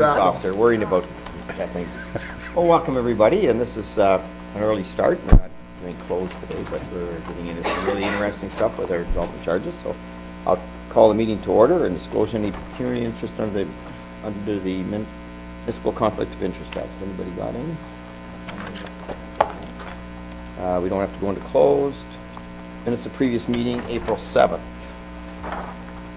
officer worrying about things. Well, welcome everybody, and this is an early start. We're not doing close today, but we're getting into some really interesting stuff with our development charges. So I'll call the meeting to order and disclose any pecuniary interest under the Municipal Conflict of Interest Act. Anybody got any? We don't have to go into closed. Minutes of previous meeting, April 7th.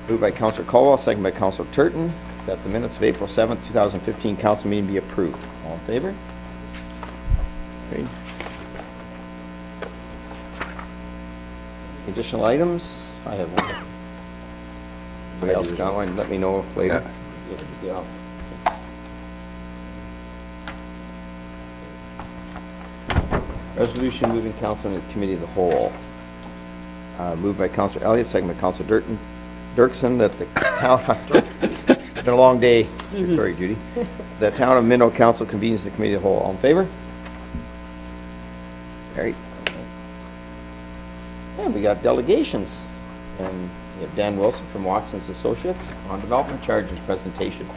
Moved by Councillor Colwell, second by Councillor Turton, that the minutes of April 7th, 2015 council meeting be approved. All in favor? Great. Additional items? I have one. Anybody else got one? Let me know later. Yeah. Resolution moving council into committee of the whole. Moved by Councillor Elliott, second by Councillor Dirksen, that the town, it's been a long day, sorry Judy, the town of Minto Council convenes the committee of the whole. All in favor? Carried. And we got delegations, and we have Dan Wilson from Watson's Associates on development charges presentation.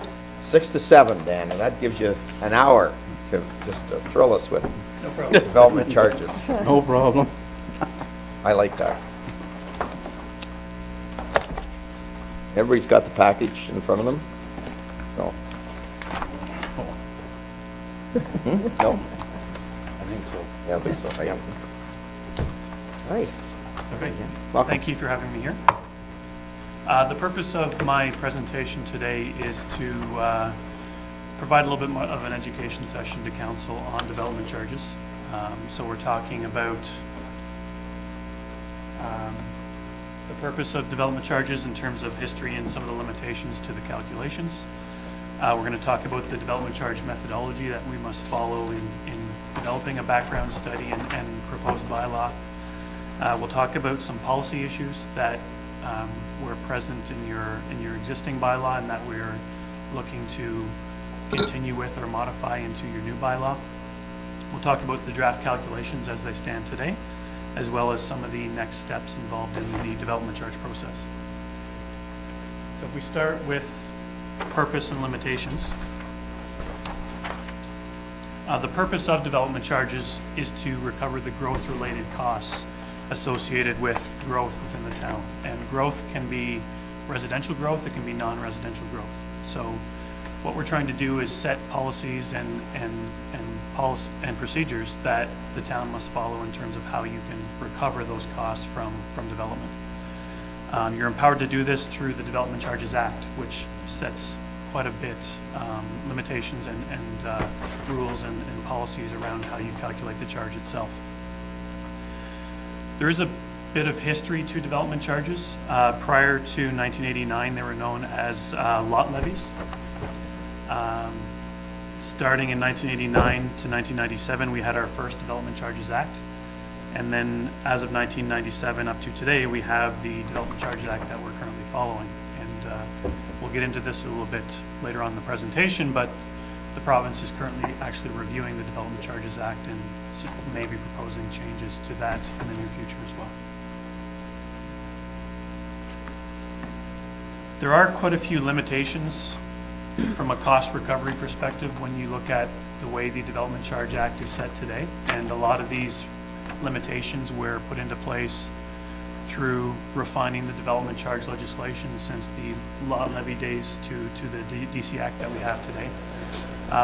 6 to 7, Dan, and that gives you an hour to just thrill us with development charges. No problem. I like that. Everybody's got the package in front of them? No. No? I think so. Yeah, I think so. I am. All right. Okay. Welcome. Thank you for having me here. The purpose of my presentation today is to provide a little bit more of an education session to council on development charges. So we're talking about the purpose of development charges in terms of history and some of the limitations to the calculations. We're going to talk about the development charge methodology that we must follow in developing a background study and proposed bylaw. We'll talk about some policy issues that were present in your existing bylaw and that we're looking to continue with or modify into your new bylaw. We'll talk about the draft calculations as they stand today, as well as some of the next steps involved in the development charge process. So if we start with purpose and limitations. The purpose of development charges is to recover the growth-related costs associated with growth within the town. And growth can be residential growth, it can be non-residential growth. So what we're trying to do is set policies and procedures that the town must follow in terms of how you can recover those costs from development. You're empowered to do this through the Development Charges Act, which sets quite a bit limitations and rules and policies around how you calculate the charge itself. There is a bit of history to development charges. Prior to 1989, they were known as lot levies. Starting in 1989 to 1997, we had our first Development Charges Act. And then as of 1997 up to today, we have the Development Charges Act that we're currently following. And we'll get into this a little bit later on in the presentation, but the province is currently actually reviewing the Development Charges Act and may be proposing changes to that in the near future as well. There are quite a few limitations from a cost recovery perspective when you look at the way the Development Charge Act is set today. And a lot of these limitations were put into place through refining the development charge legislation since the lot levy days to the DC Act that we have today.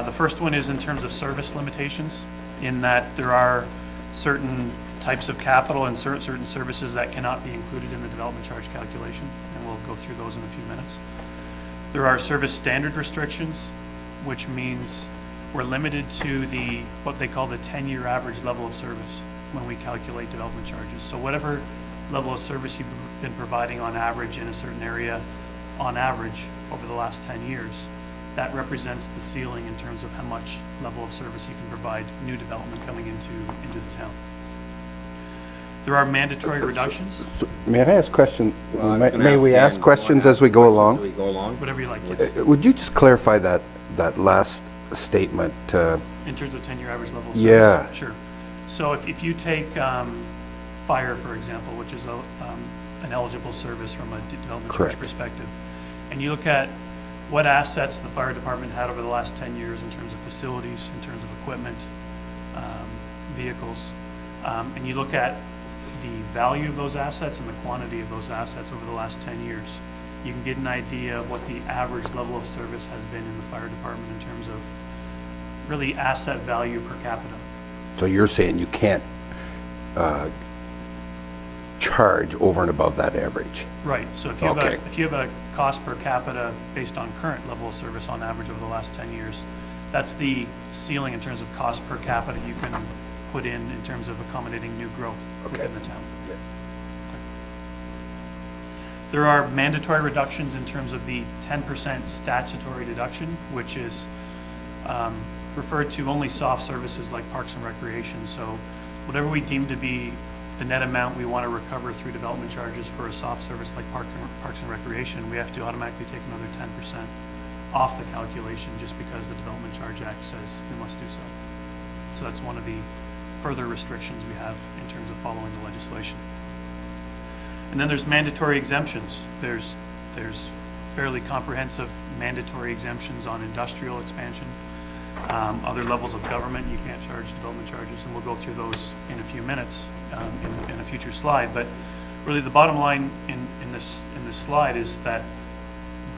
The first one is in terms of service limitations, in that there are certain types of capital and certain services that cannot be included in the development charge calculation, and we'll go through those in a few minutes. There are service standard restrictions, which means we're limited to what they call the 10-year average level of service when we calculate development charges. So whatever level of service you've been providing on average in a certain area, on average over the last 10 years, that represents the ceiling in terms of how much level of service you can provide new development coming into the town. There are mandatory reductions. So, may I ask a question? May we ask Dan, questions as we go along? Whatever you like. Yes. Would you just clarify that last statement? In terms of 10-year average level of service? Yeah. Sure. So if you take fire, for example, which is an eligible service from a development charge perspective, and you look at what assets the fire department had over the last 10 years in terms of facilities, in terms of equipment, vehicles. And you look at the value of those assets and the quantity of those assets over the last 10 years, you can get an idea of what the average level of service has been in the fire department in terms of really asset value per capita. So you're saying you can't charge over and above that average? Right. So if you have a cost per capita based on current level of service on average over the last 10 years, that's the ceiling in terms of cost per capita you can put in terms of accommodating new growth within the town. Yeah. There are mandatory reductions in terms of the 10% statutory deduction, which is referred to only soft services like parks and recreation. So whatever we deem to be the net amount we want to recover through development charges for a soft service like parks and recreation, we have to automatically take another 10% off the calculation just because the Development Charge Act says we must do so. So that's one of the further restrictions we have in terms of following the legislation. And then there's mandatory exemptions. There's fairly comprehensive mandatory exemptions on industrial expansion. Other levels of government, you can't charge development charges, and we'll go through those in a few minutes in a future slide. But really the bottom line in this slide is that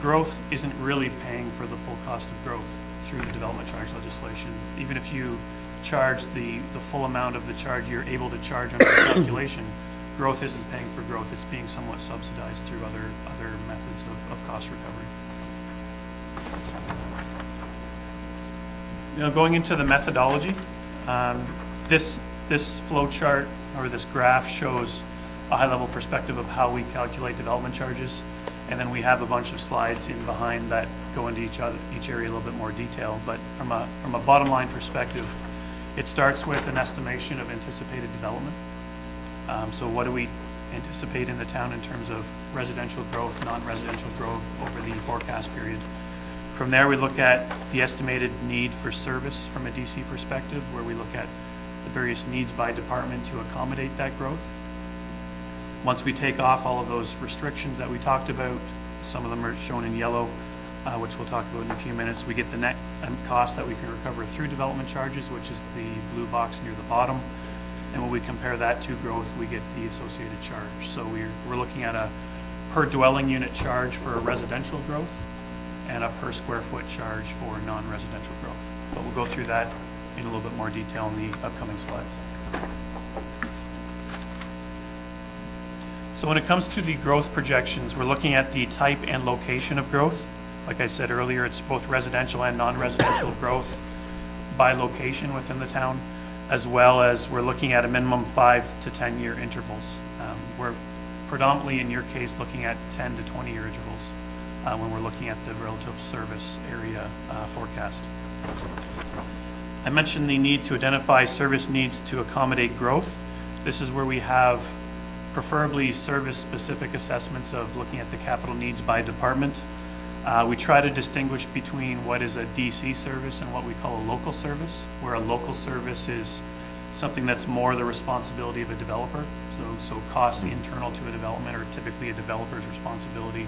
growth isn't really paying for the full cost of growth through the development charge legislation. Even if you charge the full amount of the charge you're able to charge under the calculation, growth isn't paying for growth. It's being somewhat subsidized through other methods of cost recovery. Going into the methodology, this flow chart or this graph shows a high-level perspective of how we calculate development charges, and then we have a bunch of slides in behind that go into each area a little bit more detail. But from a bottom-line perspective, it starts with an estimation of anticipated development. So what do we anticipate in the town in terms of residential growth, non-residential growth over the forecast period? From there, we look at the estimated need for service from a DC perspective, where we look at the various needs by department to accommodate that growth. Once we take off all of those restrictions that we talked about, some of them are shown in yellow, which we'll talk about in a few minutes, we get the net cost that we can recover through development charges, which is the blue box near the bottom. And when we compare that to growth, we get the associated charge. So we're looking at a per dwelling unit charge for a residential growth and a per square foot charge for non-residential growth. But we'll go through that in a little bit more detail in the upcoming slides. So when it comes to the growth projections, we're looking at the type and location of growth. Like I said earlier, it's both residential and non-residential growth by location within the town, as well as we're looking at a minimum 5 to 10 year intervals. We're predominantly, in your case, looking at 10 to 20 year intervals when we're looking at the relative service area forecast. I mentioned the need to identify service needs to accommodate growth. This is where we have preferably service-specific assessments of looking at the capital needs by department. We try to distinguish between what is a DC service and what we call a local service, where a local service is something that's more the responsibility of a developer. So costs internal to a development are typically a developer's responsibility,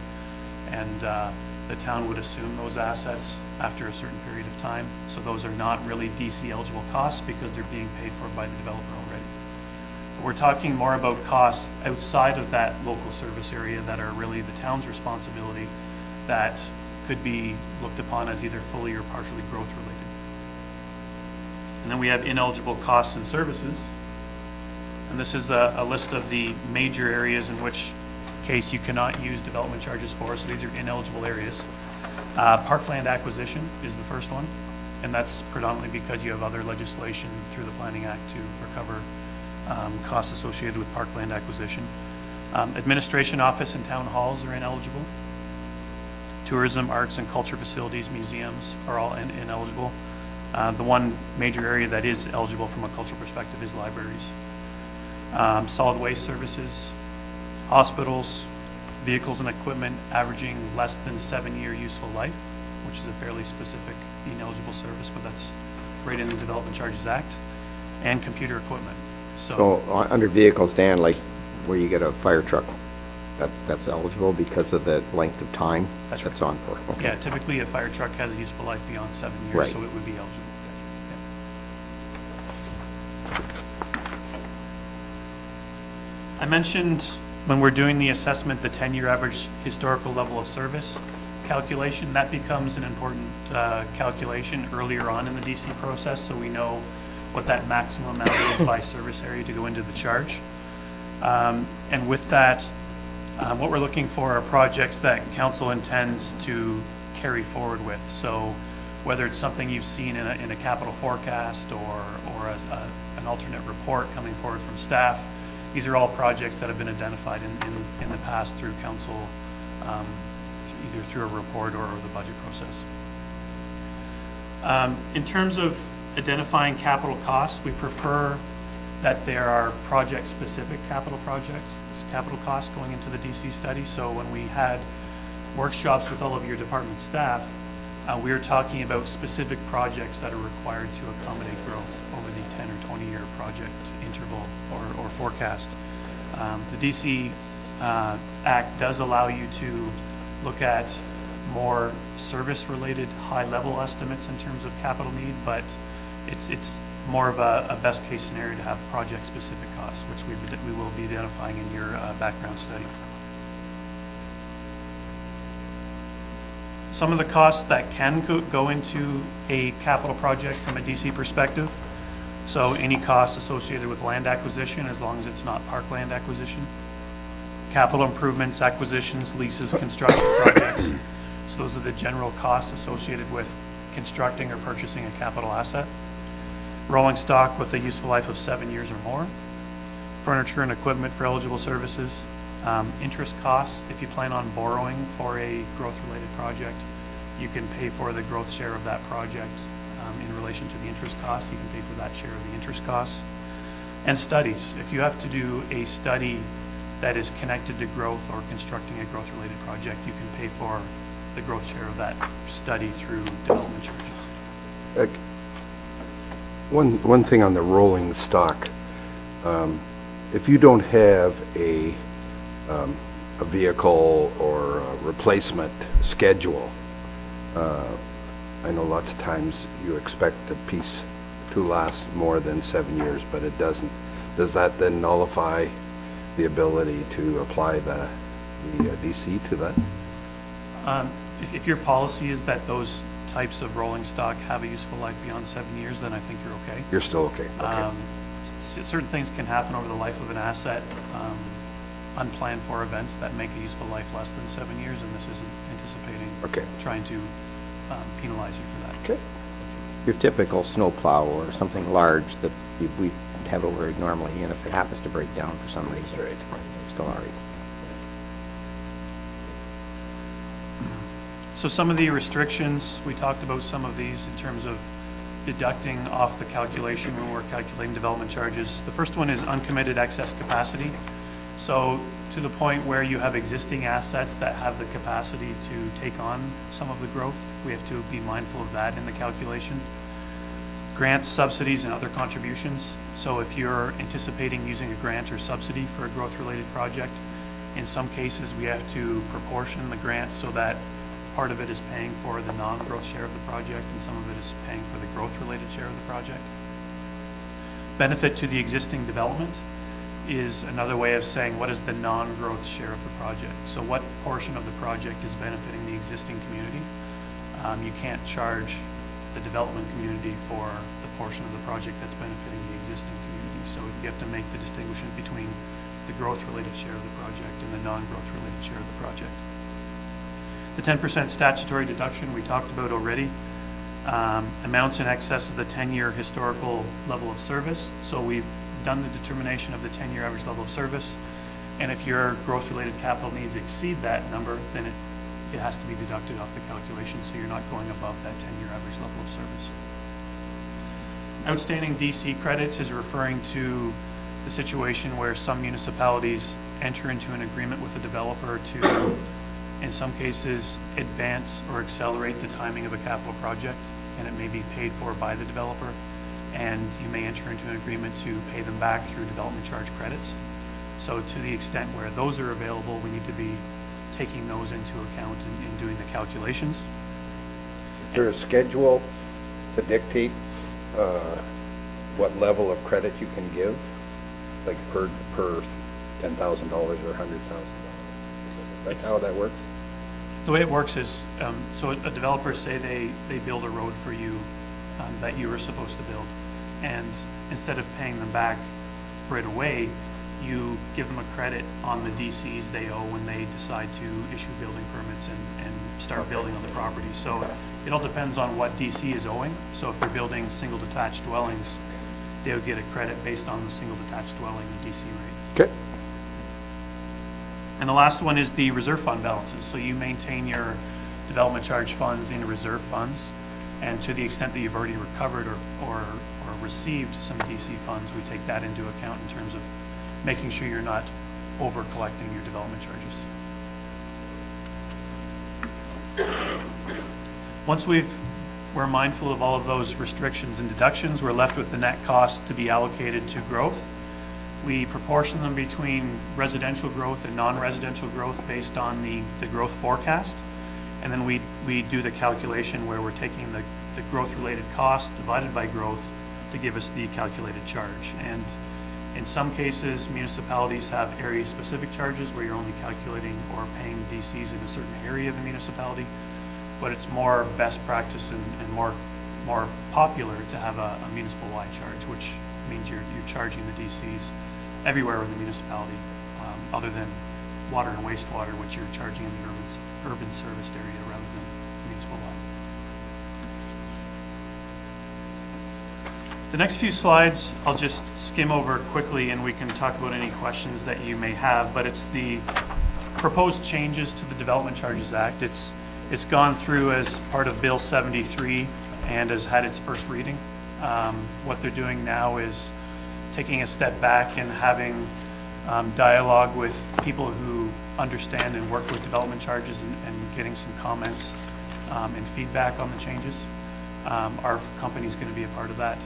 and the town would assume those assets after a certain period of time. So those are not really DC eligible costs because they're being paid for by the developer already. But we're talking more about costs outside of that local service area that are really the town's responsibility, that could be looked upon as either fully or partially growth related. And then we have ineligible costs and services. And this is a list of the major areas in which case you cannot use development charges for. So these are ineligible areas. Parkland acquisition is the first one. And that's predominantly because you have other legislation through the Planning Act to recover costs associated with parkland acquisition. Administration office and town halls are ineligible. Tourism, arts and culture facilities, museums are all ineligible. The one major area that is eligible from a cultural perspective is libraries. Solid waste services, hospitals, vehicles and equipment averaging less than 7-year useful life, which is a fairly specific ineligible service, but that's right in the Development Charges Act, and computer equipment. So under vehicles, Dan, like where you get a fire truck, that's eligible because of the length of time That's that's right. on for? Okay. Yeah, typically a fire truck has a useful life beyond 7 years, Right. so it would be eligible. I mentioned when we're doing the assessment, the 10-year average historical level of service calculation. That becomes an important calculation earlier on in the DC process, so we know what that maximum amount is by service area to go into the charge. And with that, what we're looking for are projects that council intends to carry forward with. So whether it's something you've seen in a capital forecast or an alternate report coming forward from staff, these are all projects that have been identified in the past through council, either through a report or the budget process. In terms of identifying capital costs, we prefer that there are project-specific capital costs going into the DC study. So when we had workshops with all of your department staff, we were talking about specific projects that are required to accommodate growth over the 10 or 20-year project interval or forecast. The DC Act does allow you to look at more service-related high-level estimates in terms of capital need, but it's more of a best-case scenario to have project-specific costs, which we will be identifying in your background study. Some of the costs that can go into a capital project from a DC perspective. So any costs associated with land acquisition, as long as it's not parkland acquisition. Capital improvements, acquisitions, leases, construction projects. So those are the general costs associated with constructing or purchasing a capital asset. Rolling stock with a useful life of 7 years or more. Furniture and equipment for eligible services. Interest costs, if you plan on borrowing for a growth-related project, you can pay for the growth share of that project in relation to the interest costs. You can pay for that share of the interest costs. And studies, if you have to do a study that is connected to growth or constructing a growth-related project, you can pay for the growth share of that study through development charges. One thing on the rolling stock, if you don't have a vehicle or a replacement schedule, I know lots of times you expect a piece to last more than 7 years, but it doesn't. Does that then nullify the ability to apply the DC to that? If your policy is that those types of rolling stock have a useful life beyond 7 years, then I think you're okay. You're still okay. Okay. Certain things can happen over the life of an asset, unplanned for events that make a useful life less than 7 years, and this isn't anticipating trying to penalize you for that. Okay. Your typical snowplow or something large that we have over it normally, and if it happens to break down for some reason, it's still all right. So some of the restrictions, we talked about some of these in terms of deducting off the calculation when we're calculating development charges. The first one is uncommitted excess capacity. So to the point where you have existing assets that have the capacity to take on some of the growth, we have to be mindful of that in the calculation. Grants, subsidies, and other contributions. So if you're anticipating using a grant or subsidy for a growth-related project, in some cases we have to proportion the grant so that part of it is paying for the non-growth share of the project and some of it is paying for the growth-related share of the project. Benefit to the existing development is another way of saying what is the non-growth share of the project. So what portion of the project is benefiting the existing community? You can't charge the development community for the portion of the project that's benefiting the existing community. So you have to make the distinction between the growth-related share of the project and the non-growth-related share of the project. The 10% statutory deduction we talked about already. Amounts in excess of the 10-year historical level of service. So we've done the determination of the 10-year average level of service, and if your growth-related capital needs exceed that number, then it has to be deducted off the calculation, so you're not going above that 10-year average level of service. Outstanding DC credits is referring to the situation where some municipalities enter into an agreement with a developer to, in some cases, advance or accelerate the timing of a capital project, and it may be paid for by the developer, and you may enter into an agreement to pay them back through development charge credits. So to the extent where those are available, we need to be taking those into account in doing the calculations. Is there a schedule to dictate what level of credit you can give, like per $10,000 or $100,000? Is that how that works? The way it works is, so a developer, say they build a road for you that you were supposed to build, and instead of paying them back right away, you give them a credit on the DCs they owe when they decide to issue building permits and start building on the property. So it all depends on what DC is owing. So if they're building single detached dwellings, they would get a credit based on the single detached dwelling DC rate. Okay. And the last one is the reserve fund balances. So you maintain your development charge funds in reserve funds, and to the extent that you've already recovered or received some DC funds, we take that into account in terms of making sure you're not over collecting your development charges. Once we're mindful of all of those restrictions and deductions, we're left with the net cost to be allocated to growth. We proportion them between residential growth and non-residential growth based on the growth forecast. And then we do the calculation where we're taking the growth-related cost divided by growth to give us the calculated charge. And in some cases, municipalities have area-specific charges where you're only calculating or paying DCs in a certain area of the municipality, but it's more best practice and more popular to have a municipal-wide charge, which means you're charging the DCs everywhere in the municipality, other than water and wastewater, which you're charging in the urban serviced area rather than municipal-wide. The next few slides, I'll just skim over quickly and we can talk about any questions that you may have, but it's the proposed changes to the Development Charges Act. It's gone through as part of Bill 73 and has had its first reading. What they're doing now is taking a step back and having dialogue with people who understand and work with development charges and getting some comments and feedback on the changes. Our company is going to be a part of that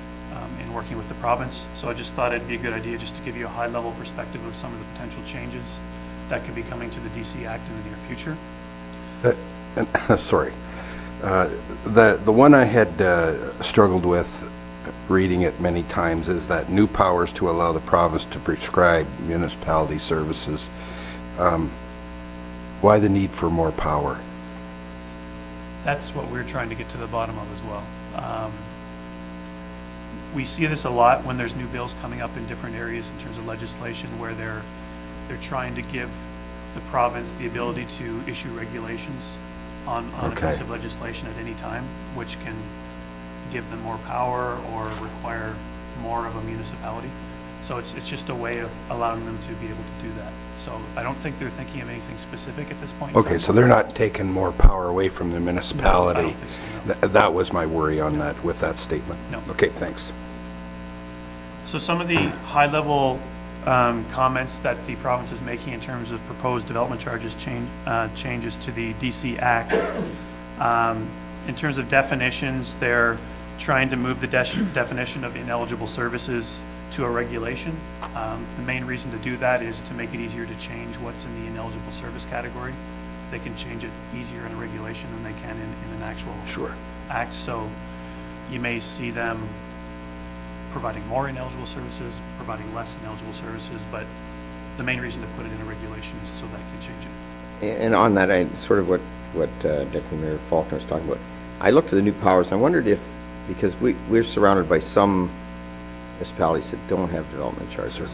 in working with the province. So I just thought it'd be a good idea just to give you a high-level perspective of some of the potential changes that could be coming to the DC Act in the near future. Sorry. The one I had struggled with reading it many times is that new powers to allow the province to prescribe municipality services. Why the need for more power? That's what we're trying to get to the bottom of as well. We see this a lot when there's new bills coming up in different areas in terms of legislation where they're trying to give the province the ability to issue regulations on a piece of legislation at any time, which can give them more power or require more of a municipality. So it's just a way of allowing them to be able to do that. So I don't think they're thinking of anything specific at this point. Okay, so they're not taking more power away from the municipality. No, I don't think so, no. That was my worry on that, with that statement. No. Okay, thanks. So some of the high-level comments that the province is making in terms of proposed development charges changes to the DC Act. In terms of definitions, they're trying to move the definition of ineligible services to a regulation. The main reason to do that is to make it easier to change what's in the ineligible service category. They can change it easier in a regulation than they can in an actual act. So you may see them providing more ineligible services, providing less ineligible services, but the main reason to put it in a regulation is so that it can change it. And on that, sort of what Deputy Mayor Faulkner was talking about, I looked at the new powers and I wondered if, because we're surrounded by some municipalities that don't have development charges.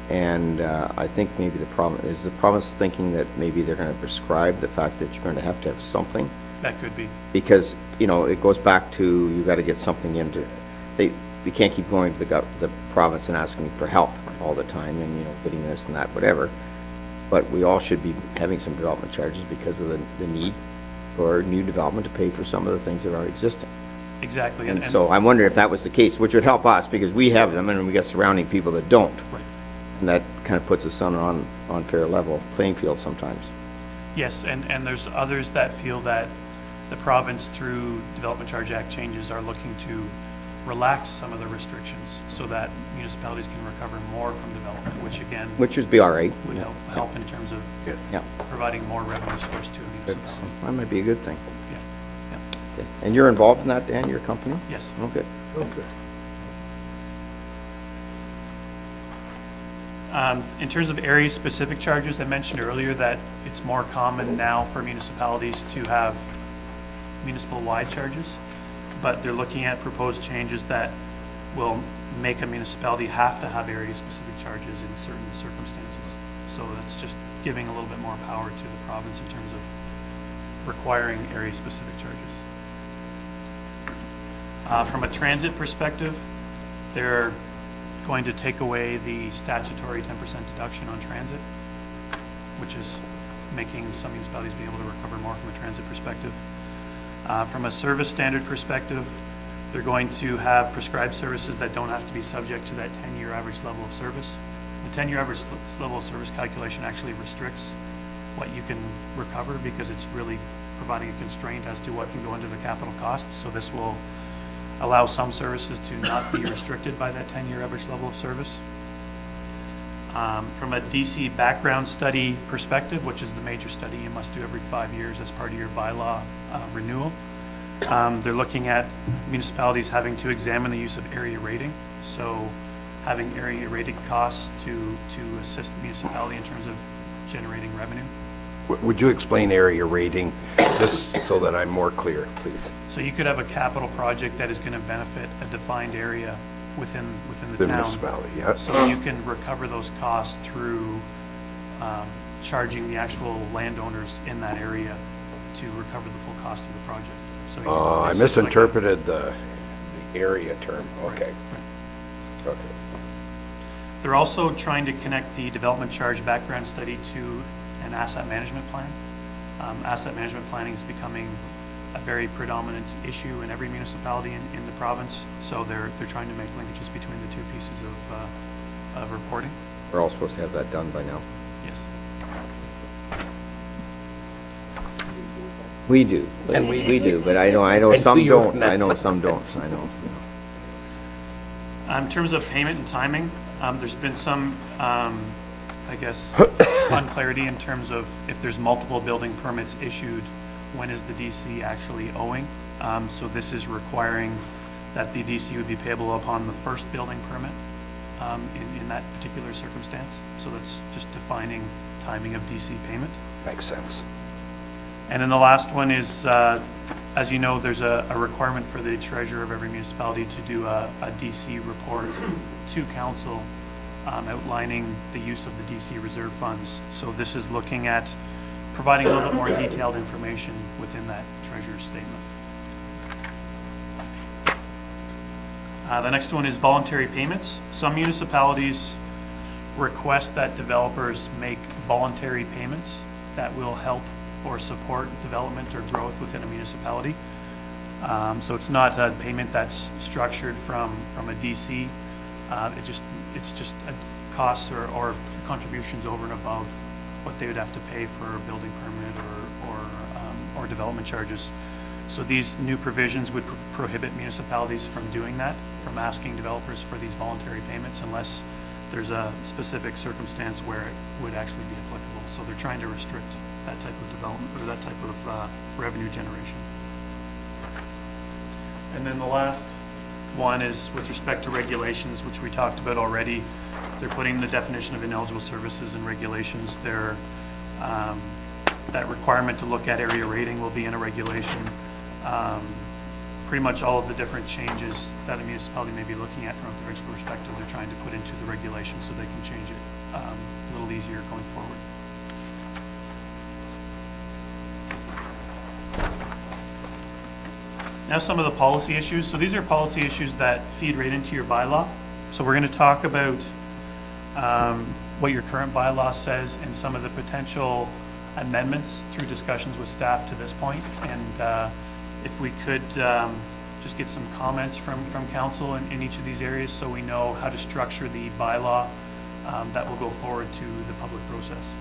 And I think maybe the province thinking that maybe they're going to prescribe the fact that you're going to have something. That could be. Because, you know, it goes back to, you got to get something into, we can't keep going to the province and asking for help all the time and, you know, getting this and that, whatever. But we all should be having some development charges because of the need for new development to pay for some of the things that are existing. Exactly. And so I wonder if that was the case, which would help us because we have them and we got surrounding people that don't. Right. And that kind of puts us on fair level playing field sometimes. Yes, and there's others that feel that the province, through Development Charge Act changes, are looking to relax some of the restrictions so that municipalities can recover more from development, which again Which would be all right. would help in terms of Yeah, providing more revenue source to a that's, municipality. that might be a good thing. Yeah, yeah. Okay. And you're involved in that, Dan, your company? Yes. Oh, good. Okay. In terms of area-specific charges, I mentioned earlier that it's more common now for municipalities to have municipal-wide charges, but they're looking at proposed changes that will make a municipality have to have area-specific charges in certain circumstances. So that's just giving a little bit more power to the province in terms of requiring area-specific charges. From a transit perspective, they're going to take away the statutory 10% deduction on transit, which is making some municipalities be able to recover more from a transit perspective. From a service standard perspective, they're going to have prescribed services that don't have to be subject to that 10-year average level of service. The 10-year average level of service calculation actually restricts what you can recover because it's really providing a constraint as to what can go into the capital costs. So this will allow some services to not be restricted by that 10-year average level of service. From a DC background study perspective, which is the major study you must do every 5 years as part of your bylaw renewal, they're looking at municipalities having to examine the use of area rating. So having area rated costs to assist the municipality in terms of generating revenue. Would you explain area rating, just so that I'm more clear, please? So you could have a capital project that is going to benefit a defined area within the town. Municipality, yeah. So you can recover those costs through charging the actual landowners in that area to recover the full cost of the project. So I it's misinterpreted the area term, okay. Okay. They're also trying to connect the development charge background study to an asset management plan. Asset management planning is becoming a very predominant issue in every municipality in the province. So they're trying to make linkages between the two pieces of reporting. We're all supposed to have that done by now. Yes. We do, And we do, but I know And some we don't, own I that. know some don't, I know. In terms of payment and timing, there's been some, I guess, unclarity in terms of if there's multiple building permits issued, when is the DC actually owing? So this is requiring that the DC would be payable upon the first building permit in that particular circumstance. So that's just defining timing of DC payment. Makes sense. And then the last one is, as you know, there's a requirement for the treasurer of every municipality to do a DC report to council outlining the use of the DC reserve funds. So this is looking at providing a little bit more detailed information within that treasurer's statement. The next one is voluntary payments. Some municipalities request that developers make voluntary payments that will help or support development or growth within a municipality. So it's not a payment that's structured from a DC. It's just costs or contributions over and above what they would have to pay for a building permit or development charges. So these new provisions would prohibit municipalities from doing that, from asking developers for these voluntary payments unless there's a specific circumstance where it would actually be applicable. So they're trying to restrict that type of development or that type of revenue generation. And then the last one is with respect to regulations, which we talked about already. They're putting the definition of ineligible services in regulations. They're, that requirement to look at area rating will be in a regulation. Pretty much all of the different changes that a municipality may be looking at from a provincial perspective, they're trying to put into the regulation so they can change it a little easier going forward. Now some of the policy issues. So these are policy issues that feed right into your bylaw. So we're going to talk about what your current bylaw says and some of the potential amendments through discussions with staff to this point. And if we could just get some comments from council in each of these areas so we know how to structure the bylaw that will go forward to the public process.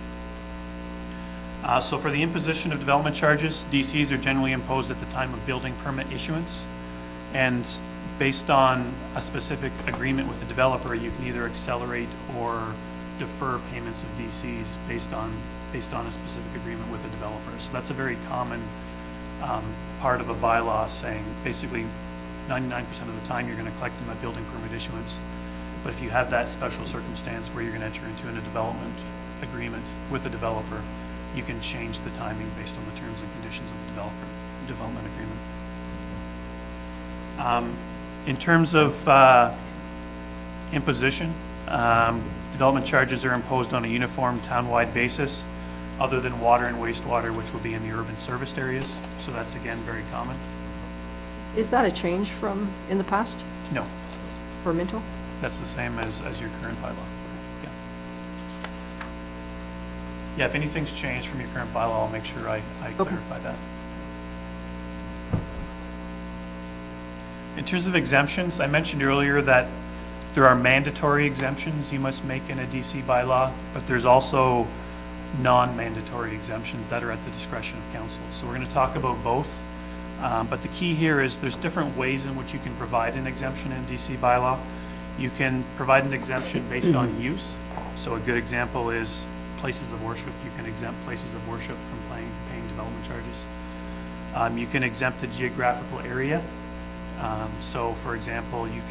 So for the imposition of development charges, DCs are generally imposed at the time of building permit issuance. And based on a specific agreement with the developer, you can either accelerate or defer payments of DCs based on a specific agreement with the developer. So that's a very common part of a bylaw, saying basically 99% of the time you're going to collect them at building permit issuance. But if you have that special circumstance where you're going to enter into a development agreement with the developer, you can change the timing based on the terms and conditions of the development agreement. In terms of imposition, development charges are imposed on a uniform town-wide basis, other than water and wastewater, which will be in the urban serviced areas. So that's, again, very common. Is that a change from in the past No, for Minto? that's the same as your current bylaw. Yeah. Yeah, if anything's changed from your current bylaw, I'll make sure I clarify that. In terms of exemptions, I mentioned earlier that there are mandatory exemptions you must make in a DC bylaw, but there's also non-mandatory exemptions that are at the discretion of council. So we're going to talk about both. But the key here is there's different ways in which you can provide an exemption in DC bylaw. You can provide an exemption based on use. So a good example is places of worship. You can exempt places of worship from paying development charges. You can exempt the geographical area. So for example, you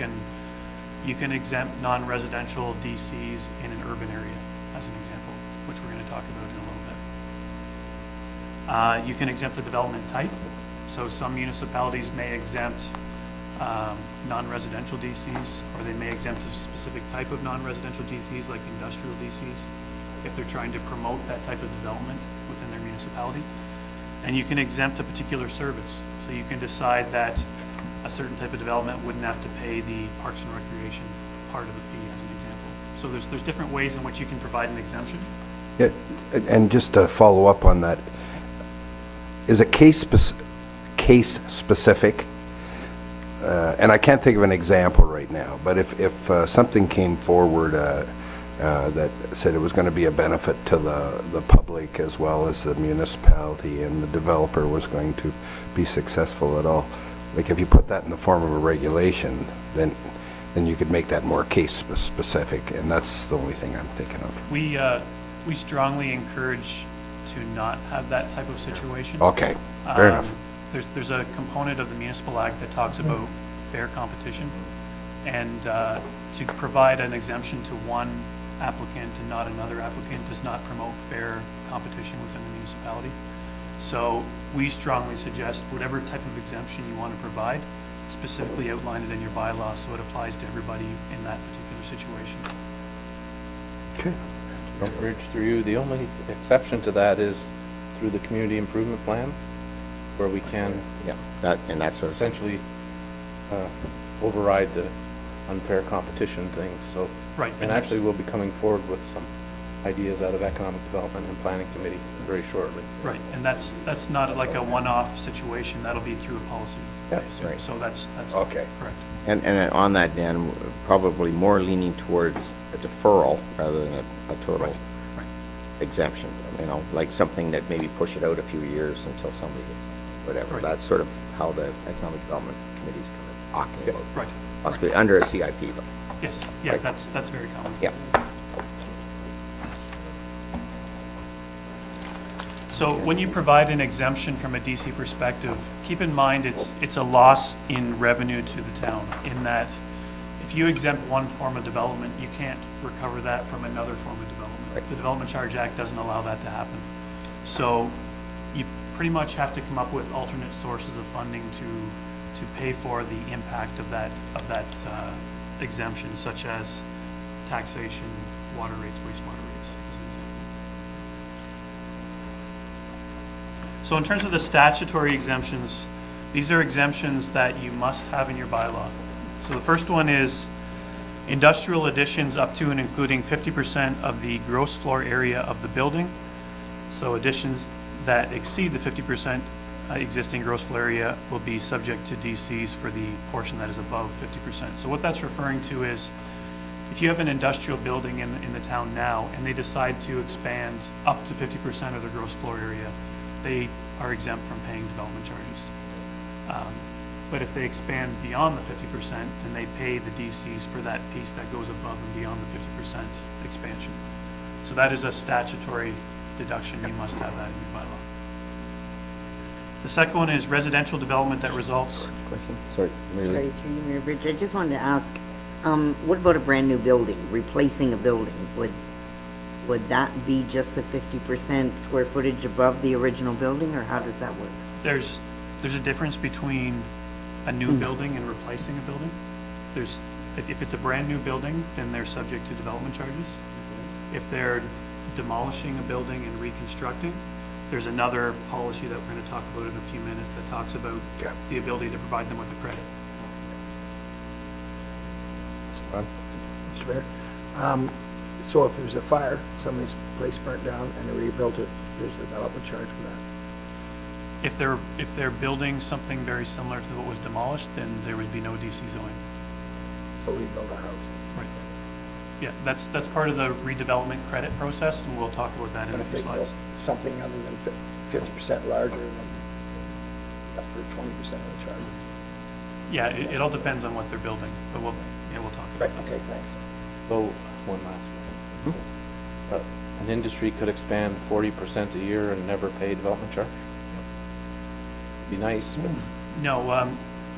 can exempt non-residential DCs in an urban area, as an example, which we're going to talk about in a little bit. You can exempt the development type. So some municipalities may exempt non-residential DCs, or they may exempt a specific type of non-residential DCs, like industrial DCs, if they're trying to promote that type of development within their municipality. And you can exempt a particular service. So you can decide that a certain type of development wouldn't have to pay the Parks and Recreation part of the fee, as an example. So there's different ways in which you can provide an exemption. Yeah, and just to follow up on that, is it case specific? And I can't think of an example right now, but if something came forward that said it was going to be a benefit to the public as well as the municipality, and the developer was going to be successful at all, like if you put that in the form of a regulation, then you could make that more case specific, and that's the only thing I'm thinking of. We strongly encourage to not have that type of situation. Okay, fair enough. There's a component of the Municipal Act that talks about fair competition, and to provide an exemption to one applicant and not another applicant does not promote fair competition within the municipality. So we strongly suggest whatever type of exemption you want to provide, specifically outline it in your bylaw so it applies to everybody in that particular situation. Okay. Bridge through you, the only exception to that is through the community improvement plan, where we can that's sort of essentially override the unfair competition thing. So, right. And actually we'll be coming forward with some ideas out of Economic Development and Planning Committee very shortly. Right, and that's not like a one-off situation. That'll be through a policy. Yep. Right. So that's Okay. correct. And on that, Dan, probably more leaning towards a deferral rather than a total Right. exemption. You know, like something that maybe push it out a few years until somebody gets whatever. Right. That's sort of how the Economic Development Committee's kind of talking about. Right. Possibly under a CIP, though. Yes, yeah, Right. that's very common. Yeah. So when you provide an exemption from a DC perspective, keep in mind it's a loss in revenue to the town, in that if you exempt one form of development, you can't recover that from another form of development. Right. The Development Charge Act doesn't allow that to happen. So you pretty much have to come up with alternate sources of funding to pay for the impact of that exemption, such as taxation, water rates, wastewater rates, as an example. So in terms of the statutory exemptions, these are exemptions that you must have in your bylaw. So the first one is industrial additions up to and including 50% of the gross floor area of the building. So additions that exceed the 50% existing gross floor area will be subject to DCs for the portion that is above 50%. So what that's referring to is if you have an industrial building in the town now and they decide to expand up to 50% of their gross floor area, they are exempt from paying development charges. But if they expand beyond the 50%, then they pay the DCs for that piece that goes above and beyond the 50% expansion. So that is a statutory deduction. You must have that in your bylaw. The second one is residential development that results. Question? Sorry, Mary Lee. Sorry, through you, Mayor Bridge. I just wanted to ask, what about a brand-new building, replacing a building? Would that be just the 50% square footage above the original building, or how does that work? There's a difference between a new building and replacing a building. If it's a brand-new building, then they're subject to development charges. If they're demolishing a building and reconstructing, there's another policy that we're going to talk about in a few minutes that talks about the ability to provide them with a credit. Mr. Mayor, so if there's a fire, somebody's place burnt down and they rebuilt it, there's a development charge for that. If they're building something very similar to what was demolished, then there would be no DC zoning. So rebuild a house. Right. Yeah, that's part of the redevelopment credit process, and we'll talk about that in And a if few they built slides. something other than 50% larger, then that's for 20% of the charge. Yeah, it all depends on what they're building, but we'll talk about Right, that. okay, thanks. So, one last one. An industry could expand 40% a year and never pay development charge? Be nice, but No,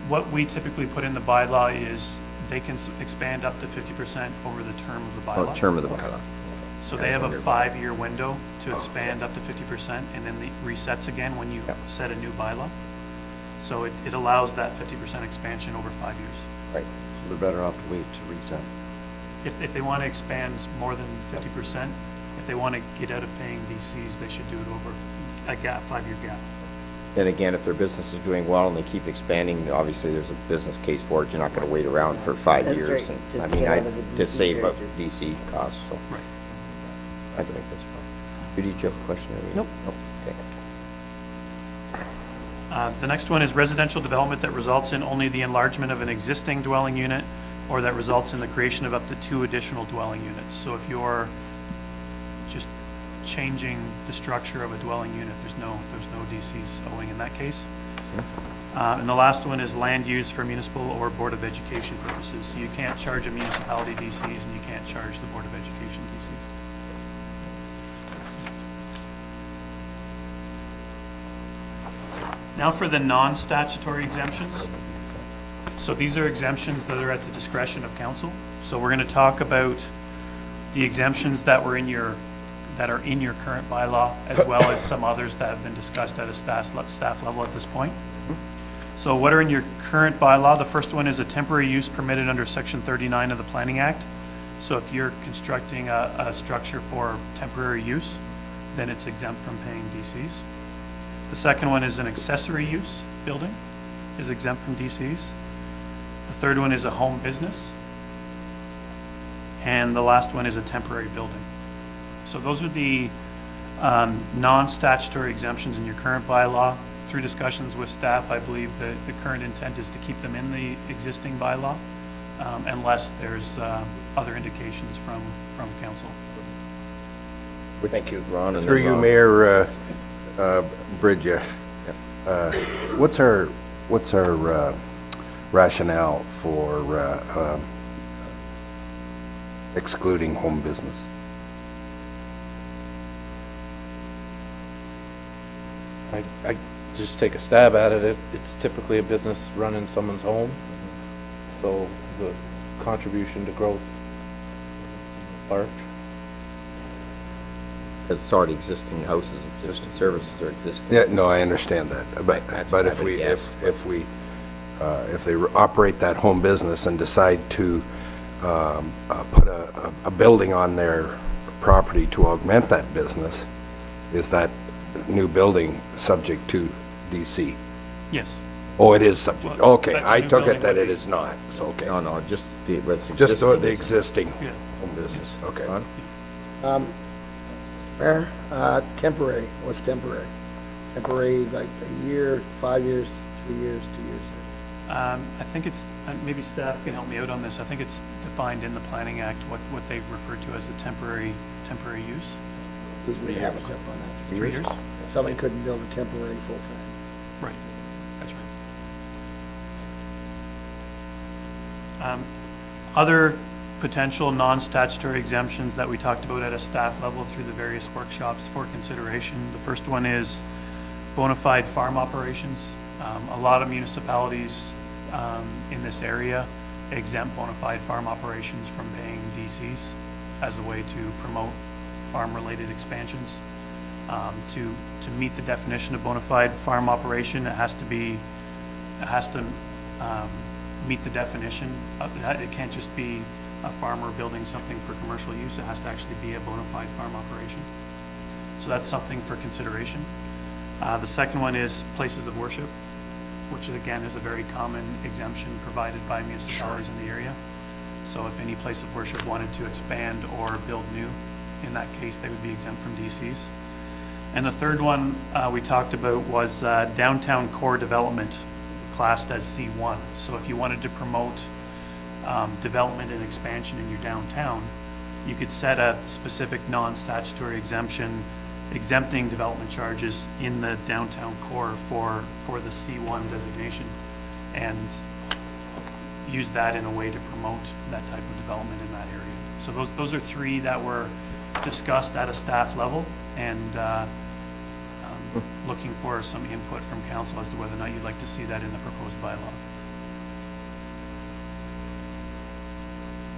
what we typically put in the bylaw is they can expand up to 50% over the term of the Oh, bylaw. term of the bylaw. So they have a 5-year window to expand up to 50%, and then it resets again when you set a new bylaw. So it allows that 50% expansion over 5 years. Right. So they're better off to wait to reset. If they want to expand more than 50%, if they want to get out of paying DCs, they should do it over a 5-year gap. And again, if their business is doing well and they keep expanding, obviously there's a business case for it. You're not going to wait around for 5 That's years. right. And, Just I mean, get out of the to DC save up charges. DC costs, so Right. I think that's fine. Judy, do you have a question? Nope. Okay. The next one is residential development that results in only the enlargement of an existing dwelling unit or that results in the creation of up to 2 additional dwelling units. So if you're just changing the structure of a dwelling unit, there's no DCs owing in that case. And the last one is land use for municipal or Board of Education purposes. So you can't charge a municipality DCs and you can't charge the Board of Education DCs. Now for the non-statutory exemptions. So these are exemptions that are at the discretion of council. So we're going to talk about the exemptions that are in your current bylaw, as well as some others that have been discussed at a staff level at this point. So what are in your current bylaw? The first one is a temporary use permitted under Section 39 of the Planning Act. So if you're constructing a structure for temporary use, then it's exempt from paying DCs. The second one is an accessory use building, is exempt from DCs. The third one is a home business. And the last one is a temporary building. So those are the non-statutory exemptions in your current bylaw. Through discussions with staff, I believe that the current intent is to keep them in the existing bylaw unless there's other indications from council. Thank you. Ron and Through then you, Ron. Mayor Bridge, what's our rationale for excluding home business? I just take a stab at it. It's typically a business run in someone's home, so the contribution to growth is large. It's already existing houses, existing services are existing. Yeah, no, I understand that, but That's but what if I would we guess. if they operate that home business and decide to put a building on their property to augment that business, is that new building subject to DC? Yes. Oh, it is subject, Well, okay, that I new took it building that would it be. is not, so, okay. No, just the, what's Just the existing. existing Yeah. home business, okay. Ron? Mayor, temporary, what's temporary? Temporary, like a year, 5 years, 3 years, 2 years? I think it's, maybe staff can help me out on this. I think it's defined in the Planning Act what they've referred to as the temporary use. Because we have a clip on that. 3 years? Somebody couldn't build a temporary full-time. Right. That's right. Other potential non-statutory exemptions that we talked about at a staff level through the various workshops for consideration. The first one is bona fide farm operations. A lot of municipalities in this area exempt bona fide farm operations from paying DCs as a way to promote farm-related expansions. To meet the definition of bona fide farm operation, it has to meet the definition. It can't just be a farmer building something for commercial use. It has to actually be a bona fide farm operation. So that's something for consideration. The second one is places of worship, which again is a very common exemption provided by municipalities in the area. So if any place of worship wanted to expand or build new, in that case, they would be exempt from DCs. And the third one we talked about was downtown core development, classed as C1. So if you wanted to promote development and expansion in your downtown, you could set a specific non-statutory exemption exempting development charges in the downtown core for the C1 designation, and use that in a way to promote that type of development in that area. So those are three that were discussed at a staff level, and looking for some input from council as to whether or not you'd like to see that in the proposed bylaw.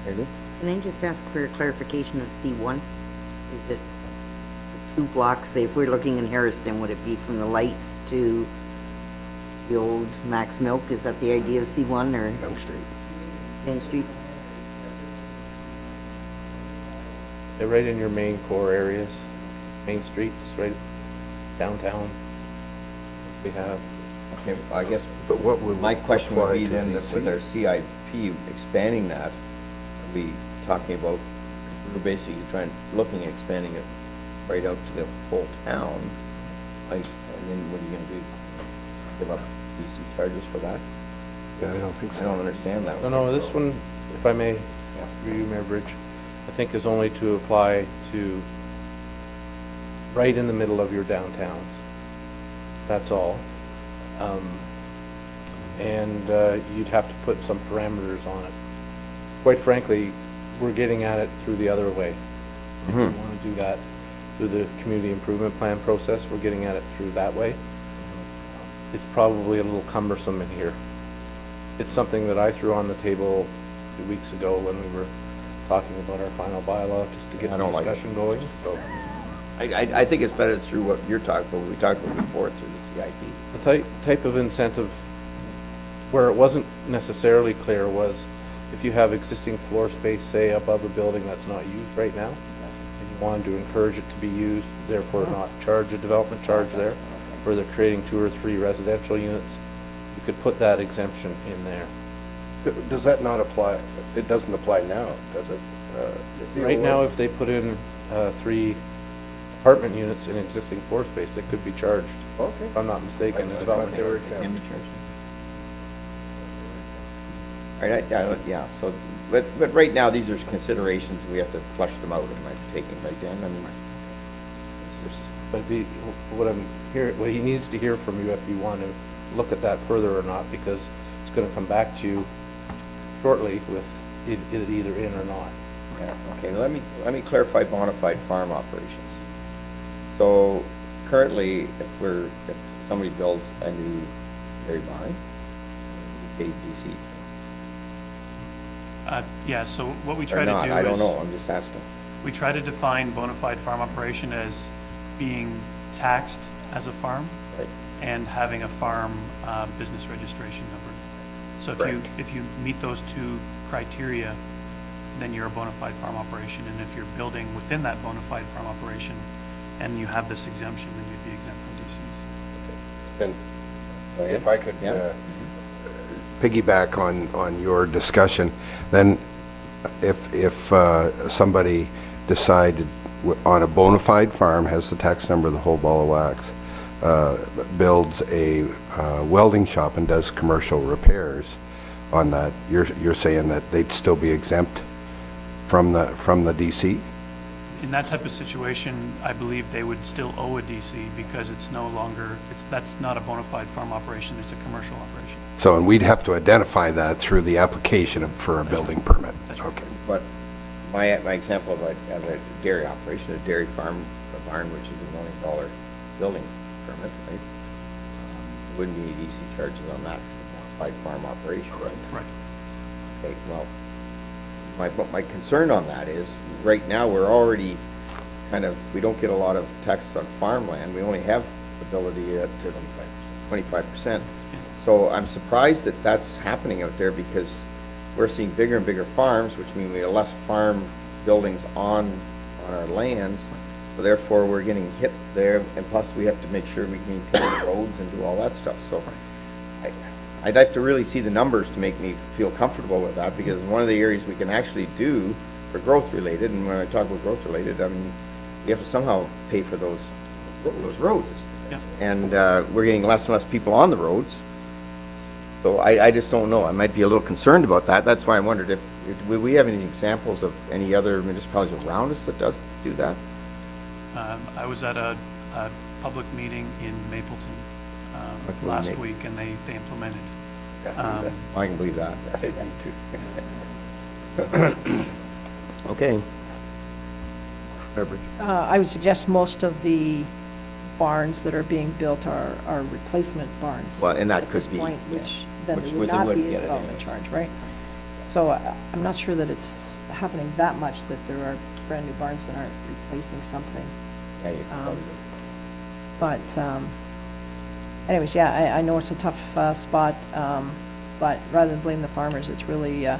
Very good. Can I just ask for a clarification of C1? Is it 2 blocks, say if we're looking in Harrison, would it be from the lights to the old Max Milk? Is that the idea of C1 or? Young Street. Main Street? They're right in your main core areas, main streets, right downtown. We have, Okay, I guess But what would? my question would be apply to then, that DC? with our CIP expanding that, are we talking about, we're basically looking at expanding it right out to the whole town, like, and then what are you gonna do? Give up DC charges for that? Yeah, I don't think I so. don't understand that. no, this one, if I may, through you, Mayor Bridge, I think is only to apply to right in the middle of your downtowns. That's all. And you'd have to put some parameters on it. Quite frankly, we're getting at it through the other way. If we want to do that through the community improvement plan process, we're getting at it through that way. It's probably a little cumbersome in here. It's something that I threw on the table 2 weeks ago when we were talking about our final bylaw, just to get I the don't like it. discussion going, so. I think it's better through what you're talking about, we talked about before, through the CIP. The type of incentive where it wasn't necessarily clear was if you have existing floor space, say, above a building that's not used right now, and you wanted to encourage it to be used, therefore not charge a development charge there, where they're creating 2 or 3 residential units, you could put that exemption in there. Does that not apply? It doesn't apply now, does it? Right now, if they put in 3 apartment units in existing floor space, they could be charged. Okay. If I'm not mistaken, the development charge. Can be charged. All right, yeah, so, but right now, these are considerations, we have to flush them out, am I taking right, Dan? I mean, it's just, But what he needs to hear from you if you want to look at that further or not, because it's going to come back to you shortly with it either in or not. yeah, okay, let me clarify bona fide farm operations. So currently, if somebody builds a new dairy barn, we pay DC. Yeah, so what we try Or to not, do I don't is, know, I'm just asking. we try to define bona fide farm operation as being taxed as a farm Right. and having a farm business registration number. So if you meet those 2 criteria, then you're a bona fide farm operation. And if you're building within that bona fide farm operation and you have this exemption, then you'd be exempt from DCs. And if I could Yeah. piggyback on your discussion, then if somebody decided on a bona fide farm, has the tax number, the whole ball of wax, builds a welding shop and does commercial repairs on that, you're saying that they'd still be exempt from the DC? In that type of situation, I believe they would still owe a DC because it's no longer, that's not a bona fide farm operation, it's a commercial operation. So, and we'd have to identify that through the application for a building permit. Okay. But my example of a dairy operation, a dairy farm, a barn, which is $1 million building permit, right? Wouldn't be any DC charges on that, by farm operation, right? Right. Okay, well, my concern on that is, right now, we're already we don't get a lot of taxes on farmland. We only have ability at 25%. So I'm surprised that that's happening out there, because we're seeing bigger and bigger farms, which mean we have less farm buildings on our lands. So therefore, we're getting hit there, and plus we have to make sure we maintain the roads and do all that stuff. So I'd like to really see the numbers to make me feel comfortable with that, because one of the areas we can actually do for growth related, and when I talk about growth related, I mean, you have to somehow pay for those roads. Yeah. And we're getting less and less people on the roads. So I just don't know. I might be a little concerned about that. That's why I wondered if would we have any examples of any other municipalities around us that does do that? I was at a public meeting in Mapleton last week, and they implemented. I can believe that. Okay. I would suggest most of the barns that are being built are replacement barns. Well, and that at this could be, point, yeah. which then Which there would they not wouldn't be a get it development anyway. charge, right? So I'm not sure that it's happening that much, that there are brand new barns that aren't replacing something. Yeah, you probably do. But anyways, yeah, I know it's a tough spot, but rather than blame the farmers, it's really up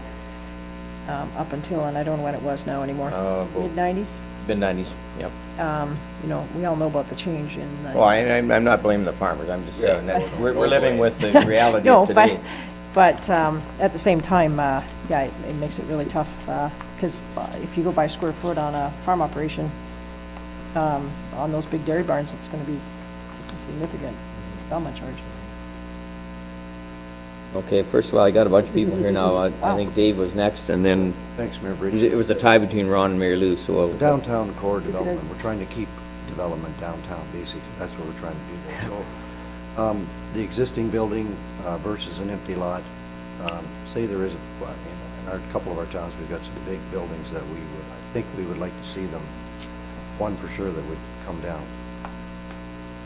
until, and I don't know when it was now anymore, Well, mid-90s? Mid-90s, yep. You know, we all know about the change in the. Well, I'm not blaming the farmers. I'm just saying that we're living with the reality No, of today. but at the same time, yeah, it makes it really tough, because if you go by square foot on a farm operation, on those big dairy barns, it's a significant development charge. Okay, first of all, I got a bunch of people here now. I think Dave was next, and then Thanks, Mayor Bridge. it was a tie between Ron and Mary Lou, so. Downtown core development, we're trying to keep development downtown, basically, that's what we're trying to do there. So, the existing building versus an empty lot, say there is, in a couple of our towns, we've got some big buildings that I think we would like to see them, one for sure that would come down.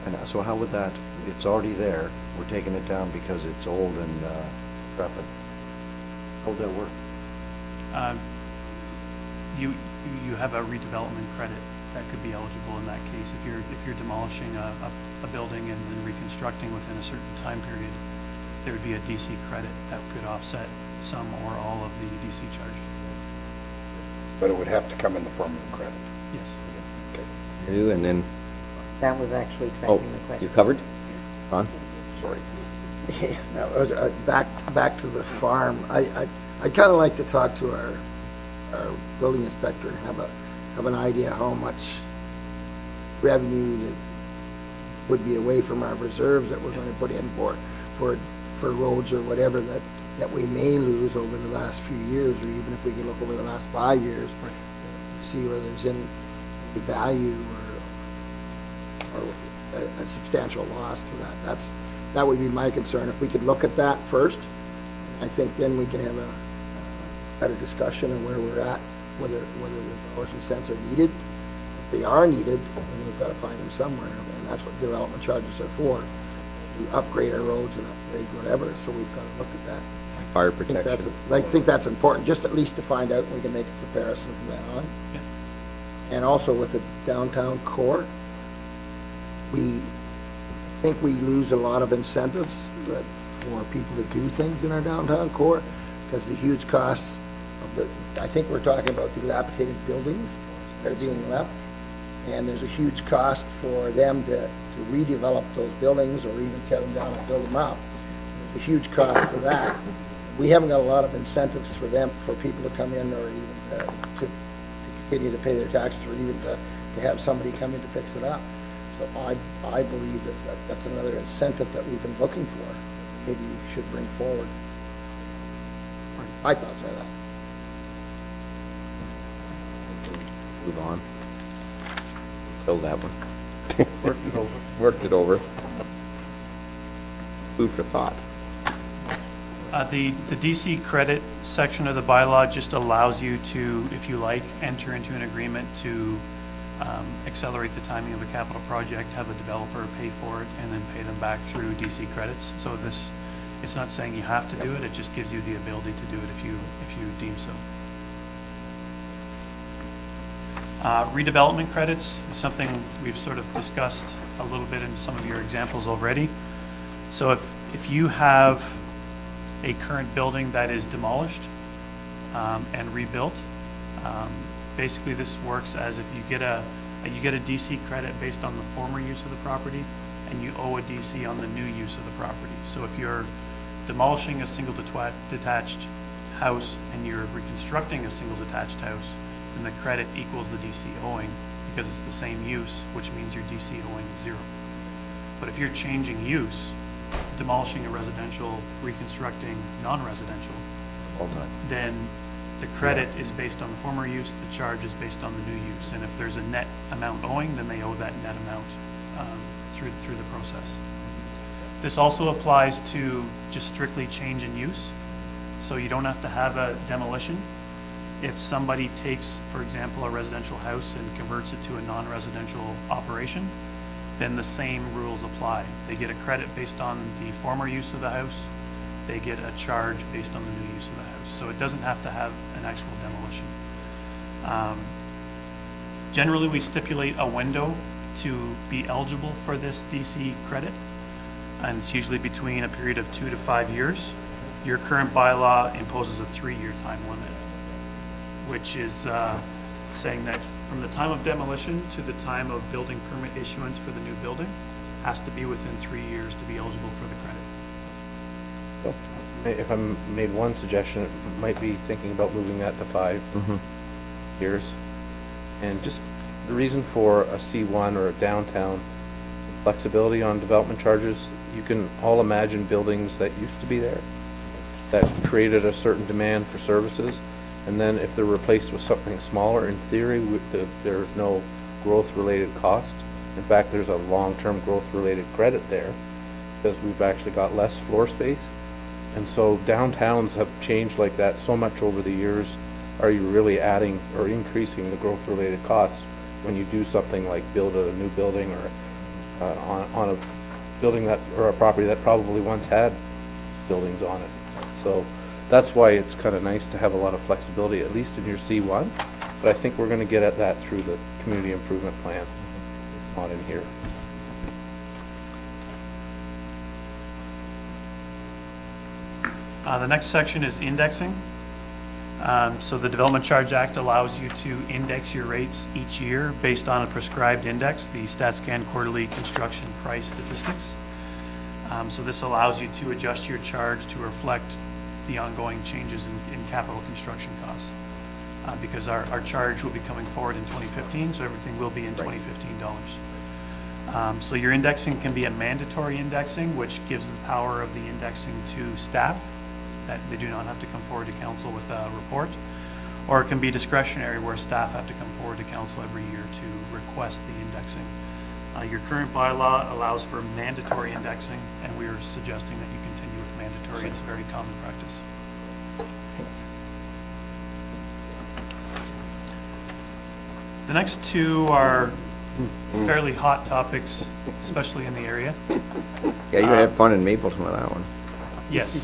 And so how would that, it's already there, we're taking it down because it's old and decrepit. How would that work? You have a redevelopment credit that could be eligible in that case. If you're demolishing a building and then reconstructing within a certain time period, there would be a DC credit that could offset some or all of the DC charge. But it would have to come in the form of a credit. Yes. Okay. You, and then, That was actually oh, exactly the question. you covered? Ron? Sorry. That was, back to the farm. I'd kind of like to talk to our building inspector and have an idea how much revenue that would be away from our reserves that we're going to put in for roads or whatever that we may lose over the last few years, or even if we can look over the last 5 years, see whether there's any value or a substantial loss to that. That would be my concern. If we could look at that first, I think then we can have a better discussion on where we're at, whether the dollars and cents are needed. If they are needed, then we've got to find them somewhere, and that's what development charges are for, to upgrade our roads and upgrade whatever, so we've got to look at that. Fire I think that's important, just at least to find out, and we can make a comparison from then on. Yeah. And also with the downtown core, we think we lose a lot of incentives for people to do things in our downtown core, because the huge costs of I think we're talking about dilapidated buildings that are being left, and there's a huge cost for them to redevelop those buildings or even tear them down and build them up. There's a huge cost for that. We haven't got a lot of incentives for people to come in, or even to continue to pay their taxes, or even to have somebody come in to fix it up. So I believe that's another incentive that we've been looking for. Maybe you should bring forward. My thoughts are that. Move on. Killed that one. Worked it over. Food for thought. The DC credit section of the bylaw just allows you to, if you like, enter into an agreement to accelerate the timing of a capital project, have a developer pay for it, and then pay them back through DC credits. So this, it's not saying you have to do it, it just gives you the ability to do it if you deem so. Redevelopment credits is something we've sort of discussed a little bit in some of your examples already. So if you have a current building that is demolished and rebuilt, basically this works as if you get a DC credit based on the former use of the property, and you owe a DC on the new use of the property. So if you're demolishing a single detached house and you're reconstructing a single detached house, then the credit equals the DC owing because it's the same use, which means your DC owing is 0. But if you're changing use, demolishing a residential, reconstructing non-residential, then the credit is based on the former use, the charge is based on the new use. And if there's a net amount owing, then they owe that net amount through the process. This also applies to just strictly change in use. So you don't have to have a demolition. If somebody takes, for example, a residential house and converts it to a non-residential operation, then the same rules apply. They get a credit based on the former use of the house. They get a charge based on the new use of the house. So it doesn't have to have an actual demolition. Generally, we stipulate a window to be eligible for this DC credit, and it's usually between a period of 2 to 5 years. Your current bylaw imposes a 3-year time limit, which is saying that from the time of demolition to the time of building permit issuance for the new building has to be within 3 years to be eligible for the credit. If I made one suggestion, it might be thinking about moving that to 5 years. And just the reason for a C1 or a downtown flexibility on development charges, you can all imagine buildings that used to be there that created a certain demand for services. And then if they're replaced with something smaller, in theory, there's no growth-related cost. In fact, there's a long-term growth-related credit there because we've actually got less floor space. And so downtowns have changed like that so much over the years. Are you really adding or increasing the growth-related costs when you do something like build a new building or on a building that, or a property that probably once had buildings on it? So that's why it's kind of nice to have a lot of flexibility, at least in your C1. But I think we're going to get at that through the community improvement plan, not in here. The next section is indexing. So the Development Charge Act allows you to index your rates each year based on a prescribed index, the StatScan Quarterly Construction Price Statistics. So this allows you to adjust your charge to reflect the ongoing changes in capital construction costs. Because our charge will be coming forward in 2015, so everything will be in 2015 dollars. So your indexing can be a mandatory indexing, which gives the power of the indexing to staff, that they do not have to come forward to council with a report, or it can be discretionary where staff have to come forward to council every year to request the indexing. Your current bylaw allows for mandatory indexing, and we are suggesting that you continue with mandatory. It's a very common practice. The next two are fairly hot topics, especially in the area. Yeah, you had fun in Mapleton with that one. Yes.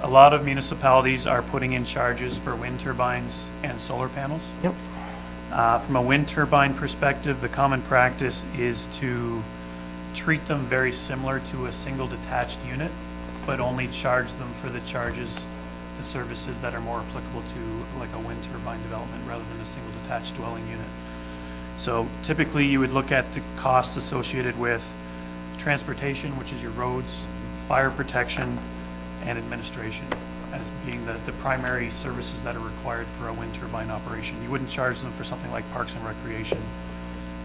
A lot of municipalities are putting in charges for wind turbines and solar panels. Yep. From a wind turbine perspective, the common practice is to treat them very similar to a single detached unit, but only charge them for the charges, the services that are more applicable to like a wind turbine development rather than a single detached dwelling unit. So typically you would look at the costs associated with transportation, which is your roads, fire protection, and administration as being the primary services that are required for a wind turbine operation. You wouldn't charge them for something like parks and recreation,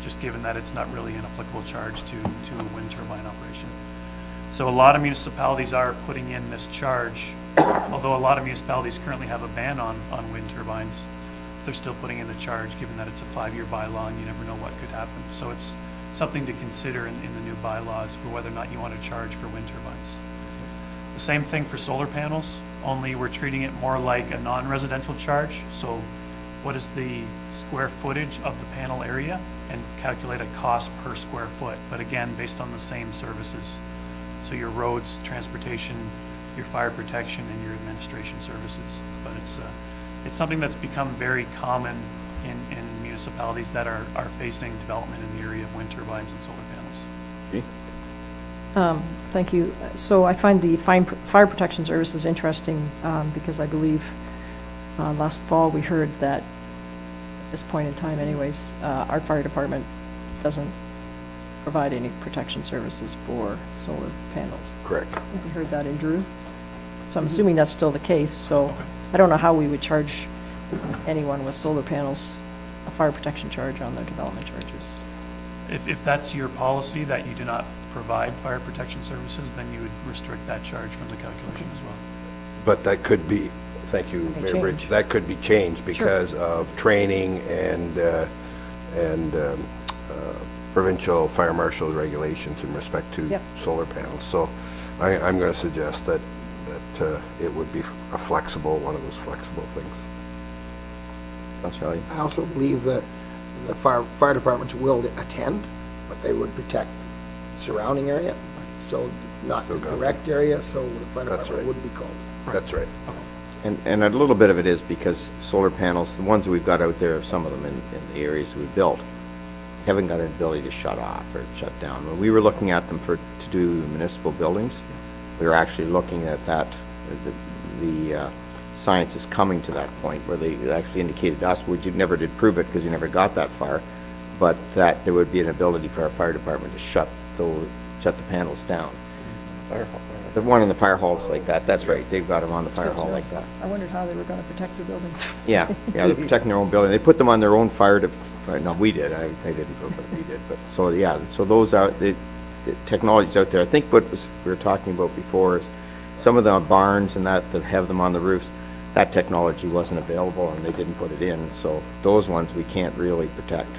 just given that it's not really an applicable charge to a wind turbine operation. So a lot of municipalities are putting in this charge, although a lot of municipalities currently have a ban on wind turbines, they're still putting in the charge given that it's a 5-year bylaw and you never know what could happen. So it's something to consider in the new bylaws for whether or not you want to charge for wind turbines. The same thing for solar panels, only we're treating it more like a non-residential charge. So what is the square footage of the panel area, and calculate a cost per square foot, but again, based on the same services. So your roads, transportation, your fire protection, and your administration services. But it's something that's become very common in municipalities that are facing development in the area of wind turbines and solar panels. Thank you. So I find the fire protection services interesting because I believe last fall we heard that at this point in time anyways, our fire department doesn't provide any protection services for solar panels. Correct. Have you heard that in Drew? So I'm assuming that's still the case, so I don't know how we would charge anyone with solar panels a fire protection charge on their development charges. If that's your policy, that you do not provide fire protection services, then you would restrict that charge from the calculation as well. But that could be, thank you, May Mayor Bridge, change. that could be changed because of training and provincial fire marshal regulations in respect to Yep. solar panels. So I'm going to suggest that it would be a flexible, one of those flexible things. That's right. I also believe that the fire departments will attend, but they would protect surrounding area, so not the direct area, so the fire That's department right. would be called. That's right. And a little bit of it is because solar panels, the ones that we've got out there, some of them in the areas we built, haven't got an ability to shut off or shut down. When we were looking at them to do municipal buildings, we were actually looking at that, the science is coming to that point where they actually indicated to us, we never did prove it because you never got that far, but that there would be an ability for our fire department to shut the panels down. The one in the fire hall's like that, that's right, they've got them on the fire hall like that. I wondered how they were going to protect the building. Yeah, they're protecting their own building. They put them on their own no, we did, they didn't, but we did, but, so, yeah, so those are, the technology's out there. I think what we were talking about before is some of the barns and that have them on the roofs, that technology wasn't available and they didn't put it in, so those ones we can't really protect,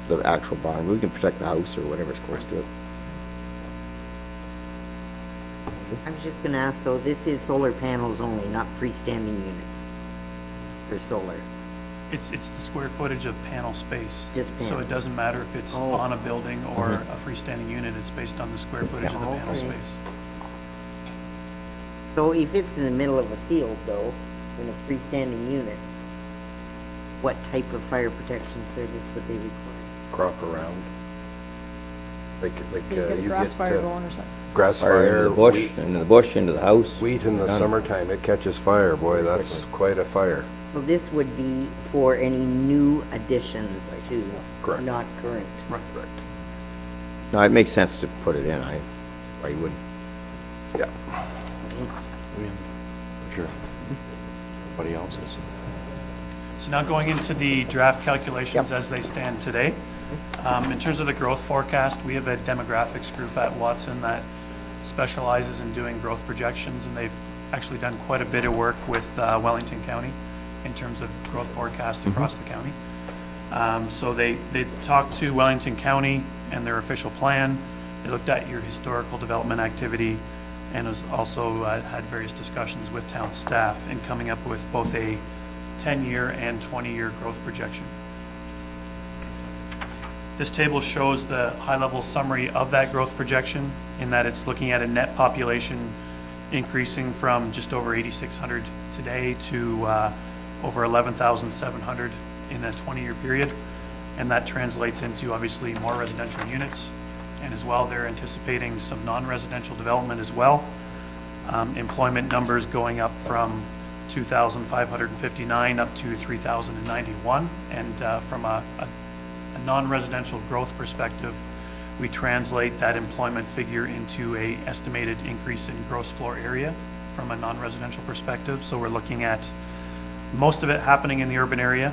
the actual barn. We can protect the house or whatever's close to it. I was just gonna ask, though, this is solar panels only, not freestanding units for solar. It's the square footage of panel space. Just So panel. it doesn't matter if it's Oh. on a building or a freestanding unit, it's based on the square footage of the panel Okay. space. So if it's in the middle of a field, though, in a freestanding unit, what type of fire protection service would they require? Crop around. Like You get a grass fire going or something. grass Fire into fire, the bush, into the house. wheat in the Done. summertime, it catches fire, boy, that's quite a fire. So this would be for any new additions to, Correct. not current. Right. No, it makes sense to put it in, why you wouldn't. Yeah. Sure. Everybody else's. So now going into the draft calculations as they stand today. In terms of the growth forecast, we have a demographics group at Watson that specializes in doing growth projections, and they've actually done quite a bit of work with Wellington County in terms of growth forecast across the county. So they talked to Wellington County and their official plan. They looked at your historical development activity and has also had various discussions with town staff in coming up with both a 10-year and 20-year growth projection. This table shows the high-level summary of that growth projection in that it's looking at a net population increasing from just over 8,600 today to over 11,700 in a 20-year period. And that translates into obviously more residential units. And as well, they're anticipating some non-residential development as well. Employment numbers going up from 2,559 up to 3,091. And from a non-residential growth perspective, we translate that employment figure into a estimated increase in gross floor area from a non-residential perspective. So we're looking at most of it happening in the urban area,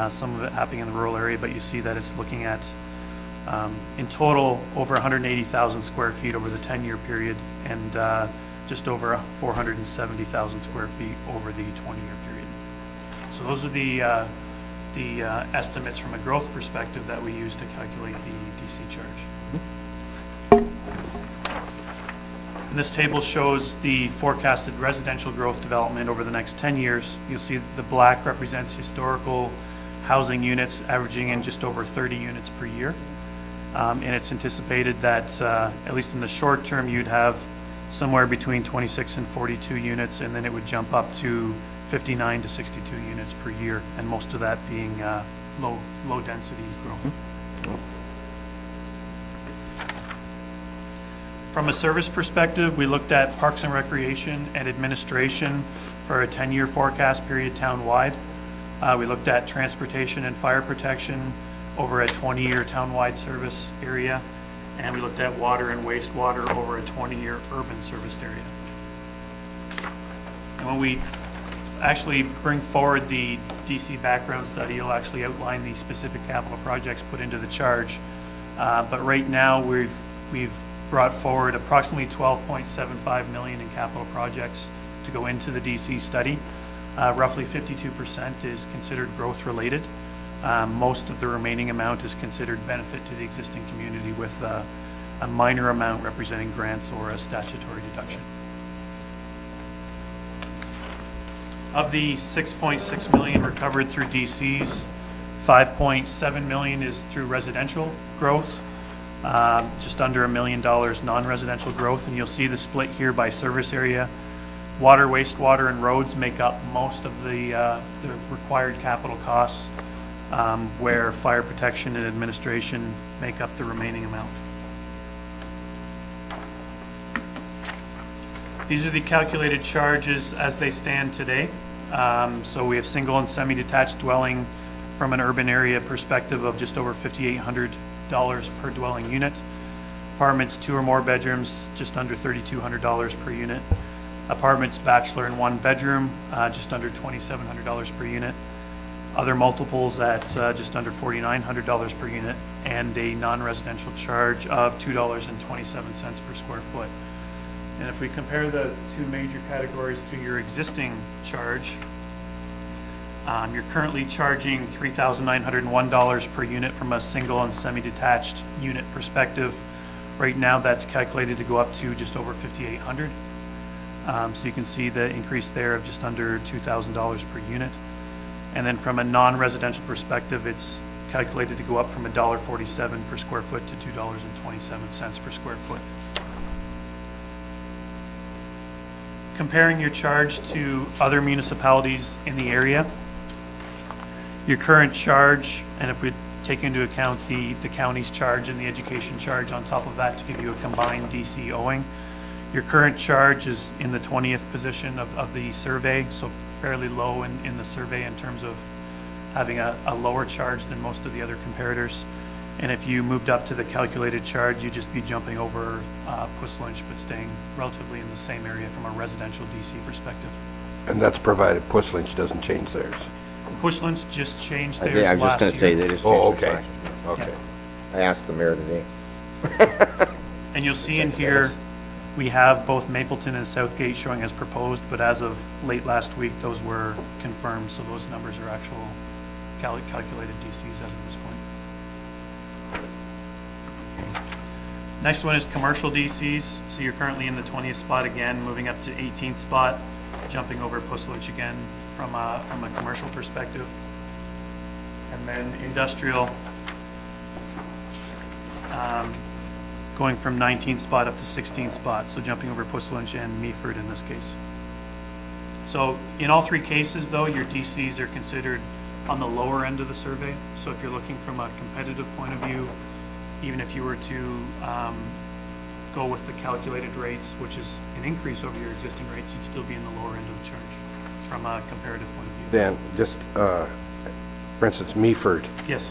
some of it happening in the rural area, but you see that it's looking at in total over 180,000 square feet over the 10-year period and just over 470,000 square feet over the 20-year period. So those are the estimates from a growth perspective that we use to calculate the DC charge. And this table shows the forecasted residential growth development over the next 10 years. You'll see the black represents historical housing units averaging in just over 30 units per year. And it's anticipated that, at least in the short term, you'd have somewhere between 26 and 42 units, and then it would jump up to 59 to 62 units per year, and most of that being low density growth. From a service perspective, we looked at parks and recreation and administration for a 10-year forecast period townwide. We looked at transportation and fire protection over a 20-year townwide service area, and we looked at water and wastewater over a 20-year urban serviced area. And when we actually bring forward the DC background study, it'll actually outline the specific capital projects put into the charge. But right now, we've brought forward approximately $12.75 million in capital projects to go into the DC study. Roughly 52% is considered growth related. Most of the remaining amount is considered benefit to the existing community, with a minor amount representing grants or a statutory deduction. Of the $6.6 million recovered through DCs, $5.7 million is through residential growth, just under $1 million non-residential growth, and you'll see the split here by service area. Water, wastewater, and roads make up most of the required capital costs, where fire protection and administration make up the remaining amount. These are the calculated charges as they stand today. So we have single and semi-detached dwelling from an urban area perspective of just over $5,800 per dwelling unit. Apartments 2 or more bedrooms, just under $3,200 per unit. Apartments bachelor and 1 bedroom, just under $2,700 per unit. Other multiples at just under $4,900 per unit, and a non-residential charge of $2.27 per square foot. And if we compare the two major categories to your existing charge, you're currently charging $3,901 per unit from a single and semi-detached unit perspective. Right now, that's calculated to go up to just over $5,800. So you can see the increase there of just under $2,000 per unit. And then from a non-residential perspective, it's calculated to go up from $1.47 per square foot to $2.27 per square foot. Comparing your charge to other municipalities in the area, your current charge, and if we take into account the county's charge and the education charge on top of that to give you a combined DC owing, your current charge is in the 20th position of the survey, so fairly low in the survey in terms of having a lower charge than most of the other comparators. And if you moved up to the calculated charge, you'd just be jumping over Puss Lynch, but staying relatively in the same area from a residential DC perspective. And that's provided Puss Lynch doesn't change theirs. Puss Lynch just changed I theirs think I was just last gonna say year. they just Oh, changed their okay, charge. okay. I asked the mayor today. And you'll see in here, we have both Mapleton and Southgate showing as proposed, but as of late last week, those were confirmed, so those numbers are actual calculated DCs as of this point. Next one is commercial DCs. So you're currently in the 20th spot again, moving up to 18th spot, jumping over Puss Lynch again from a commercial perspective. And then industrial, going from 19th spot up to 16th spot, so jumping over Puss Lynch and Meaford in this case. So in all three cases, though, your DCs are considered on the lower end of the survey. So if you're looking from a competitive point of view, even if you were to go with the calculated rates, which is an increase over your existing rates, you'd still be in the lower end of the charge from a comparative point of view. Dan, just, for instance, Meaford Yes,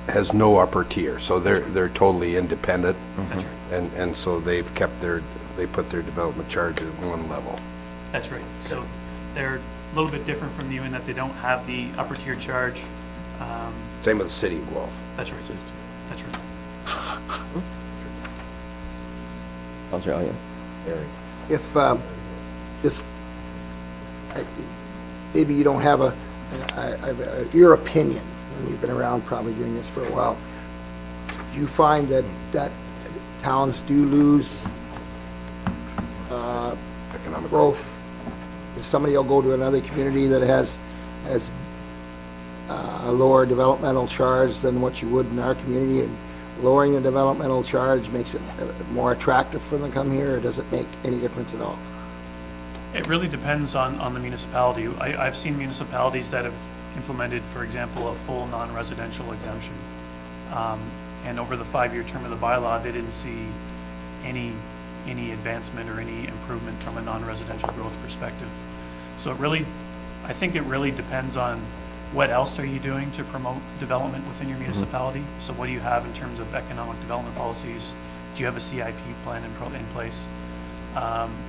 has no upper tier, so they're totally independent. that's right. And so they put their development charge at one level. That's right. So they're a little bit different from you in that they don't have the upper tier charge. Same with the city of Guelph. That's right. That's right. Councilor Elliott? Eric? If, this, maybe you don't have your opinion, and you've been around probably doing this for a while, do you find that towns do lose economic growth. If somebody will go to another community that has a lower developmental charge than what you would in our community, and lowering the developmental charge makes it more attractive for them to come here, or does it make any difference at all? It really depends on the municipality. I've seen municipalities that have implemented, for example, a full non-residential exemption. And over the 5-year term of the bylaw, they didn't see any advancement or any improvement from a non-residential growth perspective. So I think it really depends on what else are you doing to promote development within your municipality? So what do you have in terms of economic development policies? Do you have a CIP plan in place?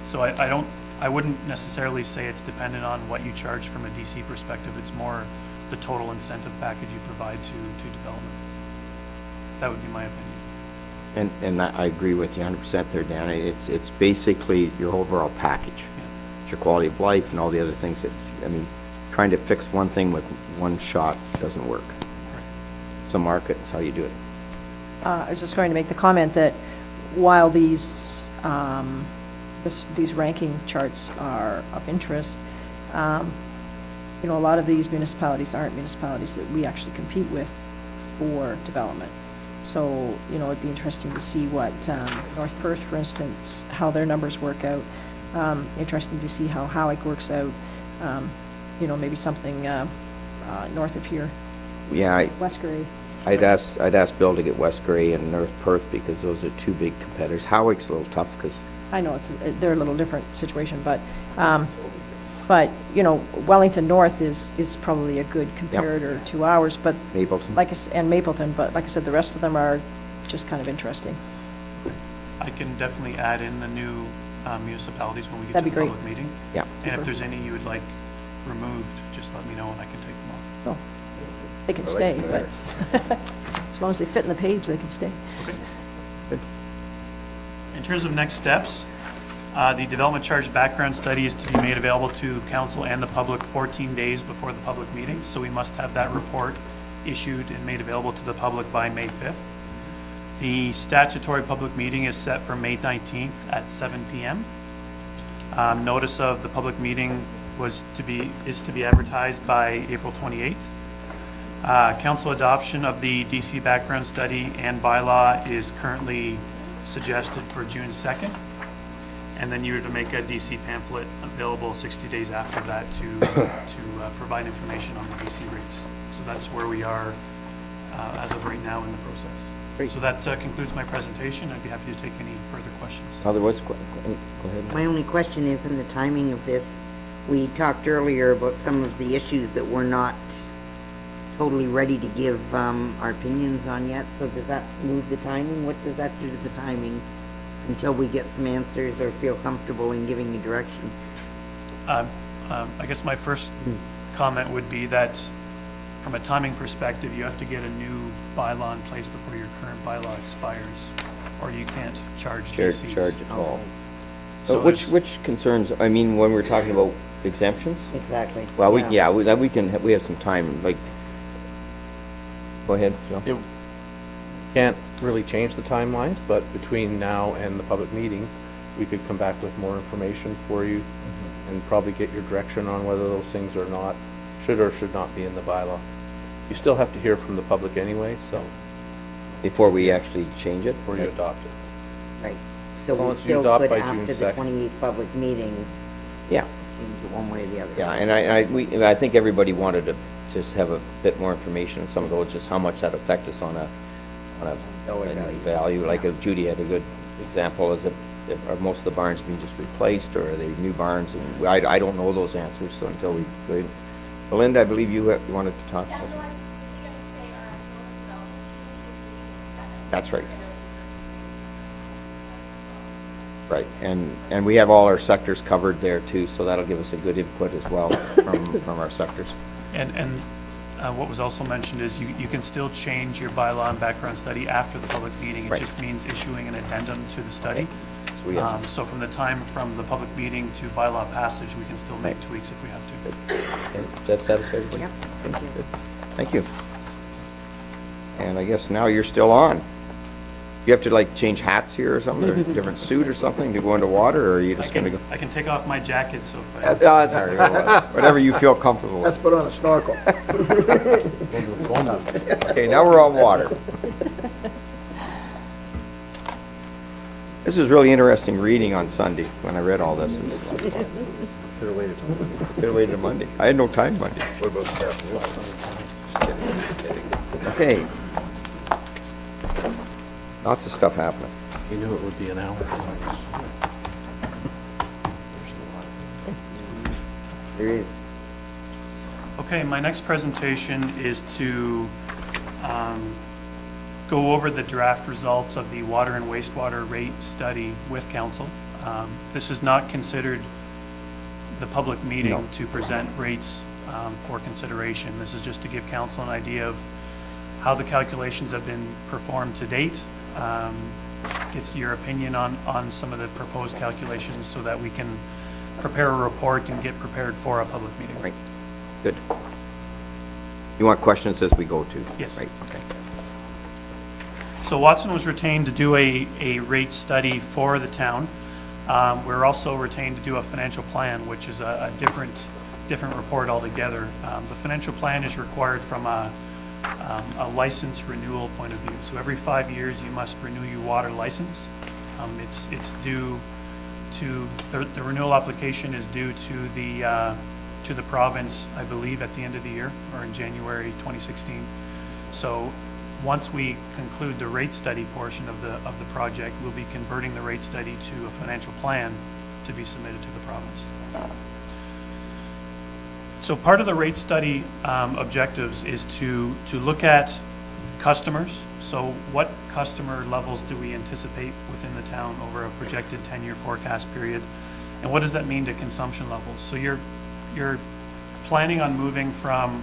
So I wouldn't necessarily say it's dependent on what you charge from a DC perspective. It's more the total incentive package you provide to development. That would be my opinion. And I agree with you 100% there, Dan. It's basically your overall package. Yeah. It's your quality of life and all the other things that, I mean, trying to fix one thing with one shot doesn't work. It's a market, it's how you do it. I was just going to make the comment that while these ranking charts are of interest, you know, a lot of these municipalities aren't municipalities that we actually compete with for development. So, you know, it'd be interesting to see what North Perth, for instance, how their numbers work out. Interesting to see how Howick works out. You know, maybe something north of here. Yeah, West Grey. I'd ask Bill to get West Grey and North Perth because those are two big competitors. Howick's a little tough because I know they're a little different situation, but you know, Wellington North is probably a good comparator to ours, but Mapleton. and Mapleton, but like I said, the rest of them are just kind of interesting. I can definitely add in the new municipalities when we get That'd to be the great. public meeting. Yeah. And if there's any you would like removed, just let me know and I can take them off. Well, they can stay, but as long as they fit in the page, they can stay. Okay. In terms of next steps, the development charge background study is to be made available to council and the public 14 days before the public meeting. So we must have that report issued and made available to the public by May 5th. The statutory public meeting is set for May 19th at 7 p.m. Notice of the public meeting is to be advertised by April 28th. Council adoption of the DC background study and bylaw is currently suggested for June 2nd. And then you were to make a DC pamphlet available 60 days after that to provide information on the DC rates. So that's where we are as of right now in the process. Great. So that concludes my presentation. I'd be happy to take any further questions. Otherwise, go ahead. My only question is in the timing of this. We talked earlier about some of the issues that we're not totally ready to give our opinions on yet. So does that move the timing? What does that do to the timing until we get some answers or feel comfortable in giving you direction? I guess my first comment would be that from a timing perspective, you have to get a new bylaw in place before your current bylaw expires, or you can't charge DCs. Charge at all. So Which concerns, I mean, when we're talking about exemptions? Exactly. Well, we have some time, like, go ahead, Joe. Can't really change the timelines, but between now and the public meeting, we could come back with more information for you and probably get your direction on whether those things are not, should or should not be in the bylaw. You still have to hear from the public anyway, so Before we actually change it? before you adopt it. Right. So As long we as you still adopt could, by June after the 2nd. 28th public meeting, Yeah, change it one way or the other. yeah, and I think everybody wanted to just have a bit more information on some of those, just how much that affect us on a Dollar value. Like Judy had a good example, is are most of the barns being just replaced, or are they new barns? And I don't know those answers, so until we go in. Belinda, I believe you wanted to talk about that. That's right. Right, and we have all our sectors covered there too, so that'll give us a good input as well from our sectors. And what was also mentioned is you can still change your bylaw and background study after the public meeting. It Right. just means issuing an addendum to the study. So we have, So from the time from the public meeting to bylaw passage, we can still make tweaks if we have to. does that satisfy everybody? Yep, thank you. Thank you. And I guess now you're still on. You have to like change hats here or something, or a different suit or something to go into water, or are you I just gonna go? can take off my jacket, so if I, No, that's all right, whatever you feel comfortable Let's with. put on a snorkel. Okay, now we're on water. This was really interesting reading on Sunday, when I read all this. It was like, Could have waited till Monday. could have waited till Monday. I had no time Monday. What about staff? Okay. Lots of stuff happening. You knew it would be an hour. There is. okay, my next presentation is to go over the draft results of the water and wastewater rate study with council. This is not considered the public meeting No. to present rates for consideration. This is just to give council an idea of how the calculations have been performed to date. Gets your opinion on some of the proposed calculations so that we can prepare a report and get prepared for a public meeting. Right. Good. You want questions as we go to? Yes. Right, okay. So Watson was retained to do a rate study for the town. We're also retained to do a financial plan, which is a different report altogether. The financial plan is required from a license renewal point of view. So every 5 years, you must renew your water license. It's due to, the renewal application is due to the province, I believe, at the end of the year, or in January 2016. So once we conclude the rate study portion of the project, we'll be converting the rate study to a financial plan to be submitted to the province. So part of the rate study objectives is to look at customers. So what customer levels do we anticipate within the town over a projected 10-year forecast period? And what does that mean to consumption levels? So you're planning on moving from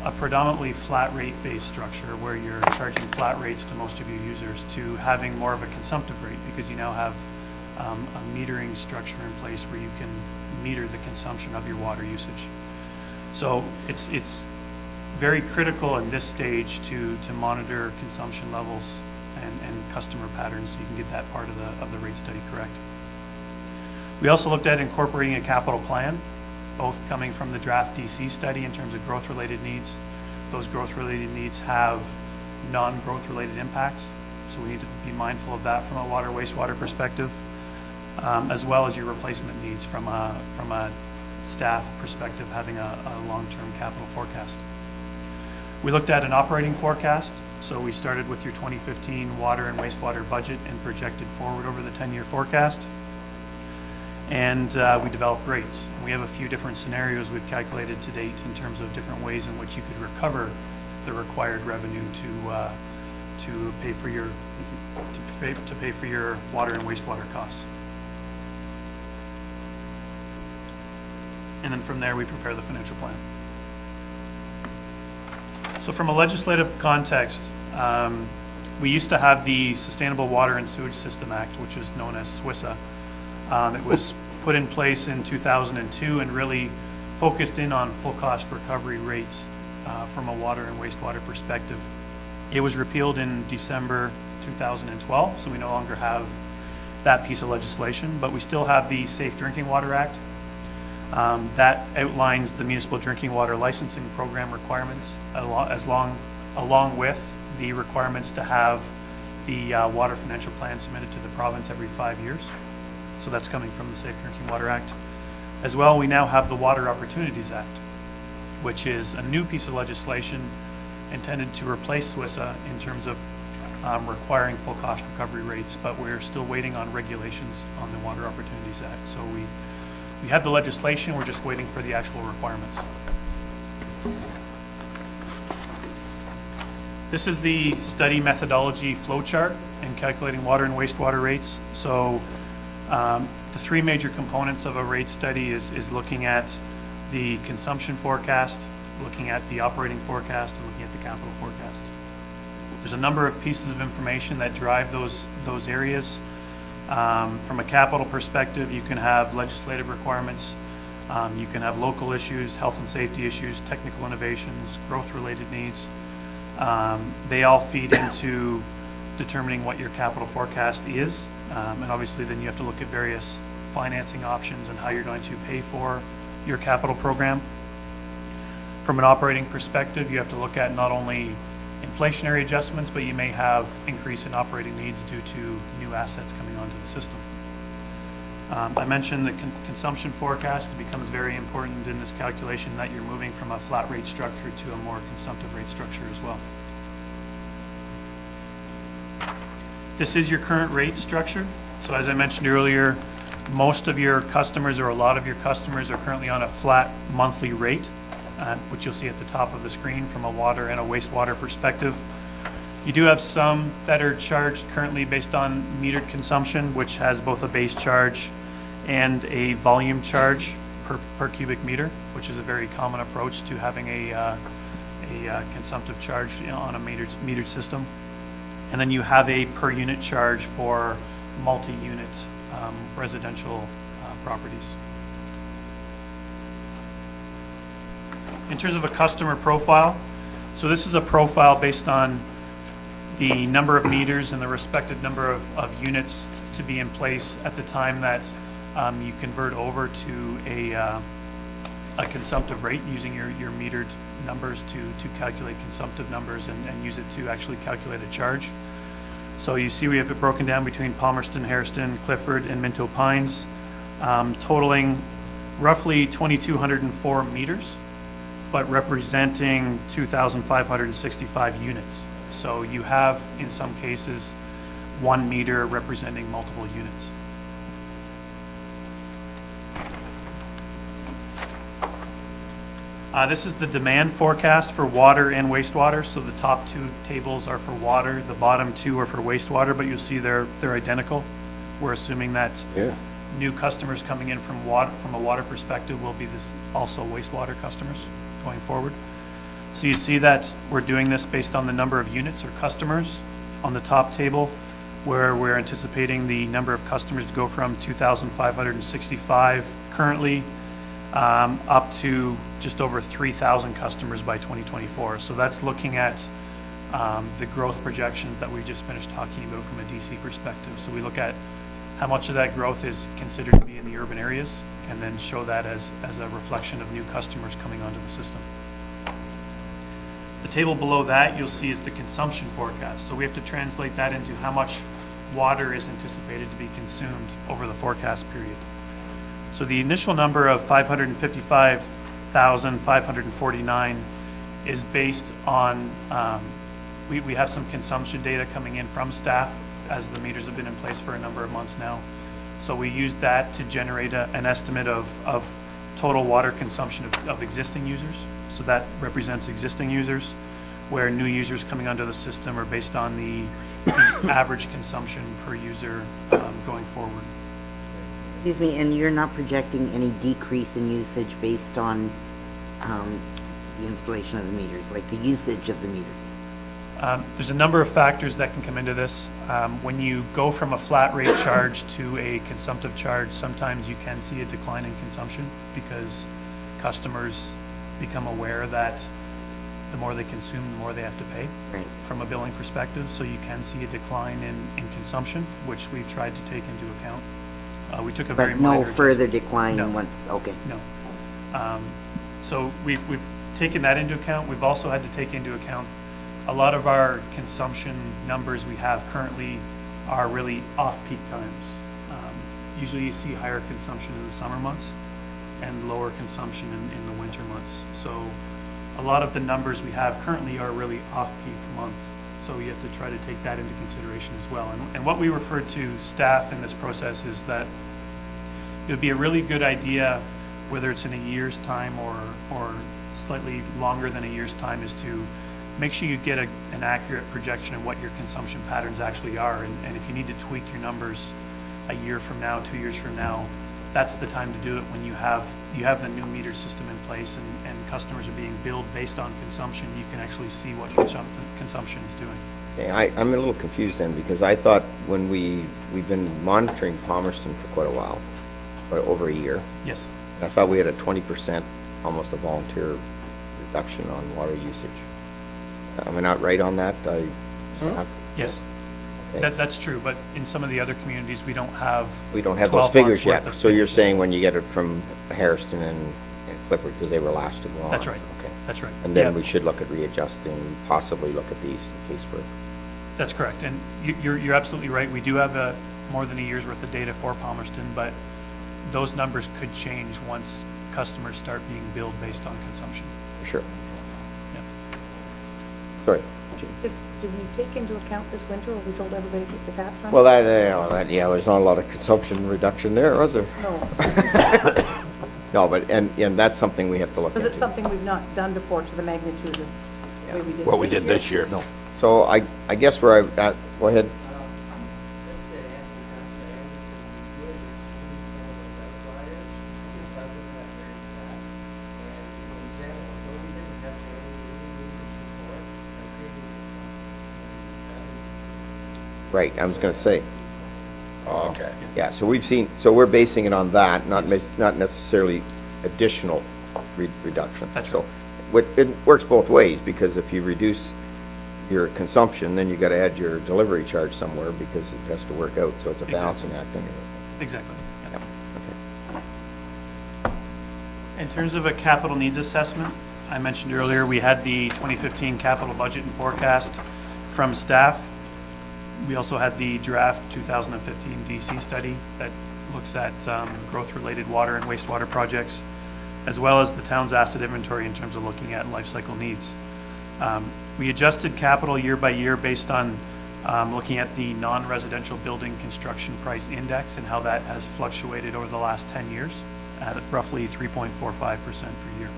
a predominantly flat rate based structure where you're charging flat rates to most of your users to having more of a consumptive rate, because you now have a metering structure in place where you can meter the consumption of your water usage. So it's very critical in this stage to monitor consumption levels and customer patterns so you can get that part of the rate study correct. We also looked at incorporating a capital plan, both coming from the draft DC study in terms of growth-related needs. Those growth-related needs have non-growth related impacts, so we need to be mindful of that from a water wastewater perspective, as well as your replacement needs from a staff perspective, having a long-term capital forecast. We looked at an operating forecast, so we started with your 2015 water and wastewater budget and projected forward over the 10-year forecast. And we developed rates. We have a few different scenarios we've calculated to date in terms of different ways in which you could recover the required revenue to pay for your water and wastewater costs. And then from there we prepare the financial plan. So from a legislative context, we used to have the Sustainable Water and Sewage System Act, which is known as SWISA. It was put in place in 2002 and really focused in on full cost recovery rates from a water and wastewater perspective. It was repealed in December 2012, so we no longer have that piece of legislation, but we still have the Safe Drinking Water Act. That outlines the municipal drinking water licensing program requirements, along with the requirements to have the water financial plan submitted to the province every 5 years. So that's coming from the Safe Drinking Water Act. As well, we now have the Water Opportunities Act, which is a new piece of legislation intended to replace SWISA in terms of requiring full cost recovery rates, but we're still waiting on regulations on the Water Opportunities Act. So we have the legislation, we're just waiting for the actual requirements. This is the study methodology flowchart in calculating water and wastewater rates. So the three major components of a rate study is looking at the consumption forecast, looking at the operating forecast, and looking at the capital forecast. There's a number of pieces of information that drive those areas. From a capital perspective, you can have legislative requirements, you can have local issues, health and safety issues, technical innovations, growth-related needs. They all feed into determining what your capital forecast is. And obviously then you have to look at various financing options and how you're going to pay for your capital program. From an operating perspective, you have to look at not only inflationary adjustments, but you may have increase in operating needs due to new assets coming onto the system. I mentioned the consumption forecast. It becomes very important in this calculation that you're moving from a flat rate structure to a more consumptive rate structure as well. This is your current rate structure. So as I mentioned earlier, most of your customers, or a lot of your customers, are currently on a flat monthly rate, which you'll see at the top of the screen from a water and a wastewater perspective. You do have some that are charged currently based on metered consumption, which has both a base charge and a volume charge per cubic meter, which is a very common approach to having a consumptive charge on a metered system. And then you have a per unit charge for multi-unit residential properties. In terms of a customer profile, so this is a profile based on the number of meters and the respective number of units to be in place at the time that you convert over to a consumptive rate, using your metered numbers to calculate consumptive numbers and use it to actually calculate a charge. So you see we have it broken down between Palmerston, Hairston, Clifford, and Minto Pines, totaling roughly 2,204 meters, but representing 2,565 units. So you have, in some cases, 1 meter representing multiple units. This is the demand forecast for water and wastewater. So the top 2 tables are for water, the bottom 2 are for wastewater, but you'll see they're identical. We're assuming that new customers coming in from a water perspective will be also wastewater customers going forward. So you see that we're doing this based on the number of units or customers on the top table, where we're anticipating the number of customers to go from 2,565 currently up to just over 3,000 customers by 2024. So that's looking at the growth projections that we just finished talking about from a DC perspective. So we look at how much of that growth is considered to be in the urban areas, and then show that as a reflection of new customers coming onto the system. The table below that you'll see is the consumption forecast. So we have to translate that into how much water is anticipated to be consumed over the forecast period. So the initial number of 555,549 is based on, we have some consumption data coming in from staff as the meters have been in place for a number of months now. So we used that to generate an estimate of total water consumption of existing users. So that represents existing users, where new users coming onto the system are based on the average consumption per user going forward. Excuse me, and you're not projecting any decrease in usage based on the installation of the meters, like the usage of the meters? There's a number of factors that can come into this. When you go from a flat rate charge to a consumptive charge, sometimes you can see a decline in consumption because customers become aware that the more they consume, the more they have to pay from a billing perspective. So you can see a decline in consumption, which we've tried to take into account. We took a very minor no further decline No. once, okay. No. So we've taken that into account. We've also had to take into account a lot of our consumption numbers we have currently are really off-peak times. Usually you see higher consumption in the summer months and lower consumption in the winter months. So a lot of the numbers we have currently are really off-peak months. So you have to try to take that into consideration as well. And what we refer to staff in this process is that it would be a really good idea, whether it's in a year's time or slightly longer than a year's time, is to make sure you get an accurate projection of what your consumption patterns actually are. And if you need to tweak your numbers a year from now, 2 years from now, that's the time to do it, when you have the new meter system in place and customers are being billed based on consumption. You can actually see what consumption is doing. Okay, I'm a little confused then, because I thought when we've been monitoring Palmerston for quite a while, for over a year. Yes. I thought we had a 20%, almost a volunteer reduction on water usage. Am I not right on that? Yes. That's true, but in some of the other communities, we don't have. We don't have those 12 figures months worth yet. of So you're figures. saying when you get it from Harrison and Clifford, because they were last to go on? That's right. Okay. That's right. And then Yeah. we should look at readjusting, possibly look at these in case we're, That's correct, and you're absolutely right. We do have more than a year's worth of data for Palmerston, but those numbers could change once customers start being billed based on consumption. for sure. Yeah. Sorry. Jim. Did we take into account this winter, or we told everybody to keep the taps on? Well, yeah, there's not a lot of consumption reduction there, was there? No, No, but, and that's something we have to look because into. it's something we've not done before to the magnitude of the way we did. What we did this year. No. So I guess where I'm at, go ahead. Right, I was gonna say, Oh, okay. yeah, so we're basing it on that, not necessarily additional reduction. That's So, right. it works both ways, because if you reduce your consumption, then you gotta add your delivery charge somewhere, because it has to work out, so it's a balancing act anyway. Exactly. yeah. Yeah, okay. In terms of a capital needs assessment, I mentioned earlier, we had the 2015 capital budget and forecast from staff. We also had the draft 2015 DC study that looks at growth-related water and wastewater projects, as well as the town's asset inventory in terms of looking at life cycle needs. We adjusted capital year by year based on looking at the non-residential building construction price index and how that has fluctuated over the last 10 years at roughly 3.45% per year.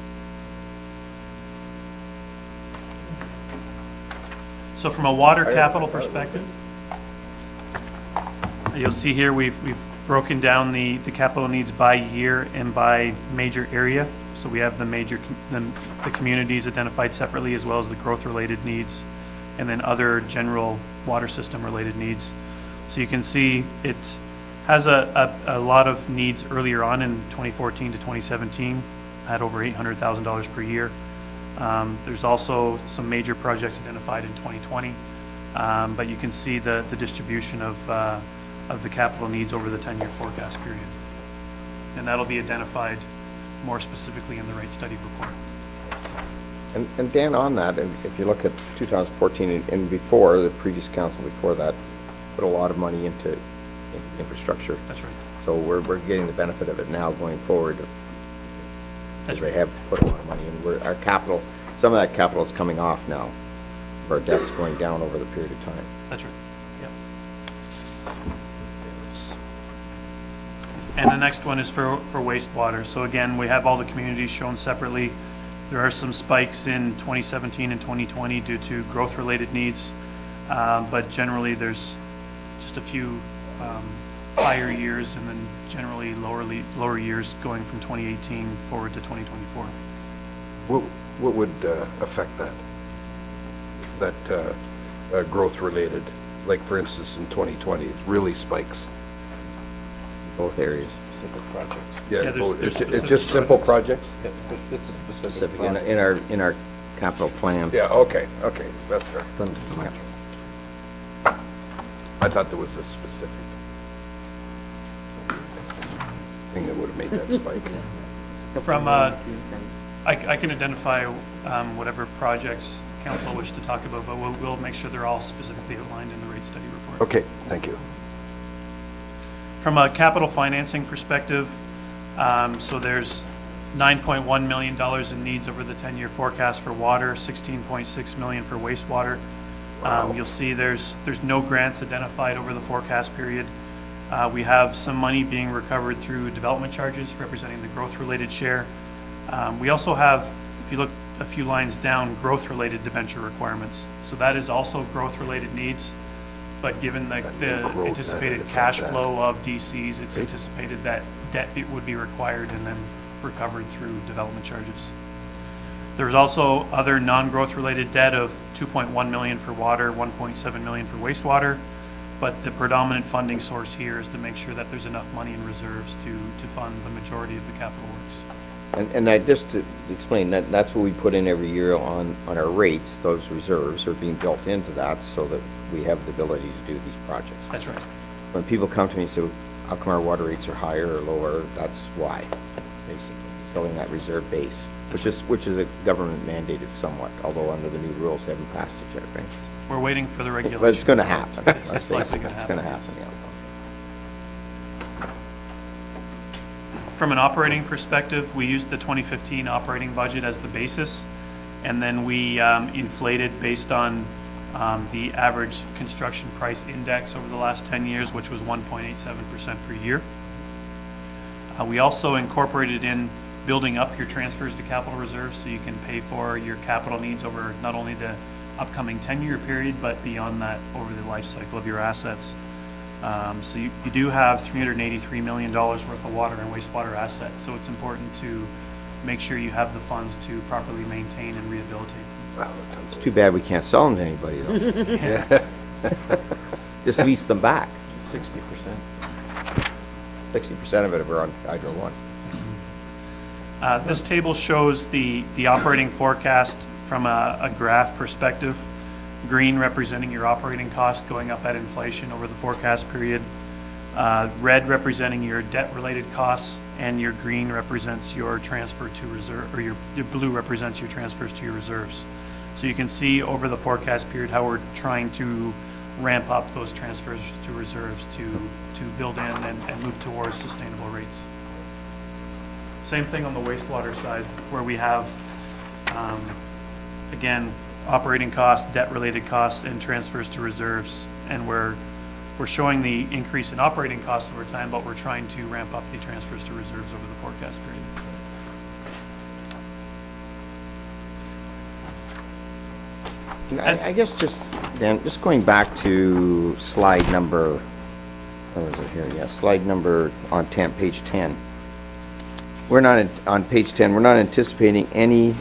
So from a water capital perspective, you'll see here we've broken down the capital needs by year and by major area. So we have the communities identified separately, as well as the growth-related needs, and then other general water system-related needs. So you can see it has a lot of needs earlier on in 2014 to 2017, at over $800,000 per year. There's also some major projects identified in 2020, but you can see the distribution of the capital needs over the 10-year forecast period. And that'll be identified more specifically in the rate study report. And Dan, on that, if you look at 2014 and before, the previous council before that, put a lot of money into infrastructure. That's right. So we're getting the benefit of it now going forward. That's As they right. have put a lot of money in. Our capital, some of that capital is coming off now. Our debt's going down over the period of time. That's right. Yep. And the next one is for wastewater. So again, we have all the communities shown separately. There are some spikes in 2017 and 2020 due to growth-related needs, but generally there's just a few higher years and then generally lower years going from 2018 forward to 2024. What would affect that growth-related? Like, for instance, in 2020, it really spikes. Both areas. Specific projects. Yeah, Yeah, there's it's specific just simple projects? It's a specific Specific project. in our capital plan. Yeah, okay, that's fair. Yeah. I thought there was a specific thing that would have made that spike. From, I can identify whatever projects council wish to talk about, but we'll make sure they're all specifically outlined in the rate study report. Okay, thank you. From a capital financing perspective, so there's $9.1 million in needs over the 10-year forecast for water, $16.6 million for wastewater. You'll see there's no grants identified over the forecast period. We have some money being recovered through development charges representing the growth-related share. We also have, if you look a few lines down, growth-related debenture requirements. So that is also growth-related needs, but given the growth, anticipated that cash affect that. flow of DCs, it's anticipated that debt would be required and then recovered through development charges. There's also other non-growth related debt of $2.1 million for water, $1.7 million for wastewater, but the predominant funding source here is to make sure that there's enough money in reserves to fund the majority of the capital works. And that, just to explain, that's what we put in every year on our rates. Those reserves are being built into that so that we have the ability to do these projects. That's right. When people come to me and say, how come our water rates are higher or lower, that's why, basically, filling that reserve base, which is a government mandated somewhat, although under the new rules, they haven't passed it yet, right? We're waiting for the regulations. But it's gonna happen. It's Let's face likely it, gonna it's gonna happen. happen, yeah. From an operating perspective, we used the 2015 operating budget as the basis, and then we inflated based on the average construction price index over the last 10 years, which was 1.87% per year. We also incorporated in building up your transfers to capital reserves so you can pay for your capital needs over not only the upcoming 10-year period, but beyond that over the life cycle of your assets. So you do have $383 million worth of water and wastewater assets, so it's important to make sure you have the funds to properly maintain and rehabilitate. Wow, It's too bad we can't sell them to anybody, though. Just lease them back. 60%. 60% of it are on Hydro One. This table shows the operating forecast from a graph perspective. Green representing your operating cost going up at inflation over the forecast period. Red representing your debt-related costs, and your green represents your transfer to reserve, or your blue represents your transfers to your reserves. So you can see over the forecast period how we're trying to ramp up those transfers to reserves to build in and move towards sustainable rates. Same thing on the wastewater side, where we have, again, operating costs, debt-related costs, and transfers to reserves. And we're showing the increase in operating costs over time, but we're trying to ramp up the transfers to reserves over the forecast period. I guess just, Dan, just going back to slide number, where is it here? Yeah, slide number on page 10. We're not, on page 10, we're not anticipating any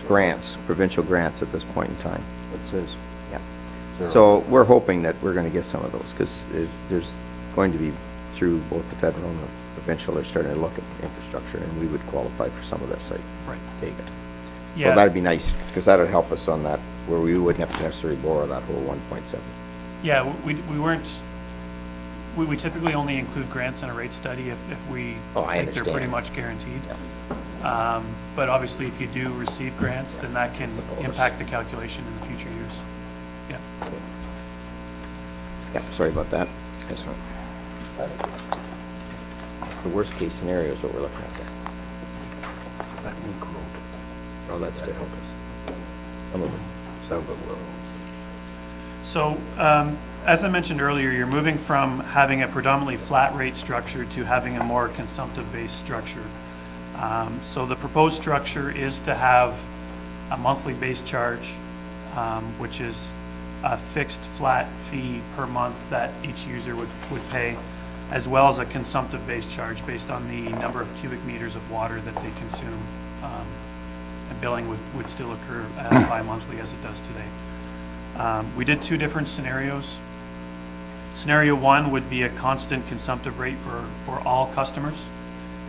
grants, provincial grants at this point in time. What's this? Yeah. Zero. So we're hoping that we're going to get some of those, because there's going to be, through both the federal and the provincial, they're starting to look at infrastructure, and we would qualify for some of this, I Right. take it. Yeah. So that'd be nice, because that would help us on that, where we wouldn't have to necessarily borrow that whole 1.7. Yeah, we weren't, we typically only include grants in a rate study if we Oh, I think they're pretty understand. much guaranteed. But obviously, if you do receive grants, then that can impact the calculation in the future years. Yeah. Yeah, sorry about that. That's right. The worst case scenario is what we're looking at there. that new road, Oh, that's to help us. Some of it. some of it will. So, as I mentioned earlier, you're moving from having a predominantly flat rate structure to having a more consumptive-based structure. So the proposed structure is to have a monthly base charge, which is a fixed flat fee per month that each user would pay, as well as a consumptive-based charge based on the number of cubic meters of water that they consume. And billing would still occur bi-monthly as it does today. We did two different scenarios. Scenario one would be a constant consumptive rate for all customers,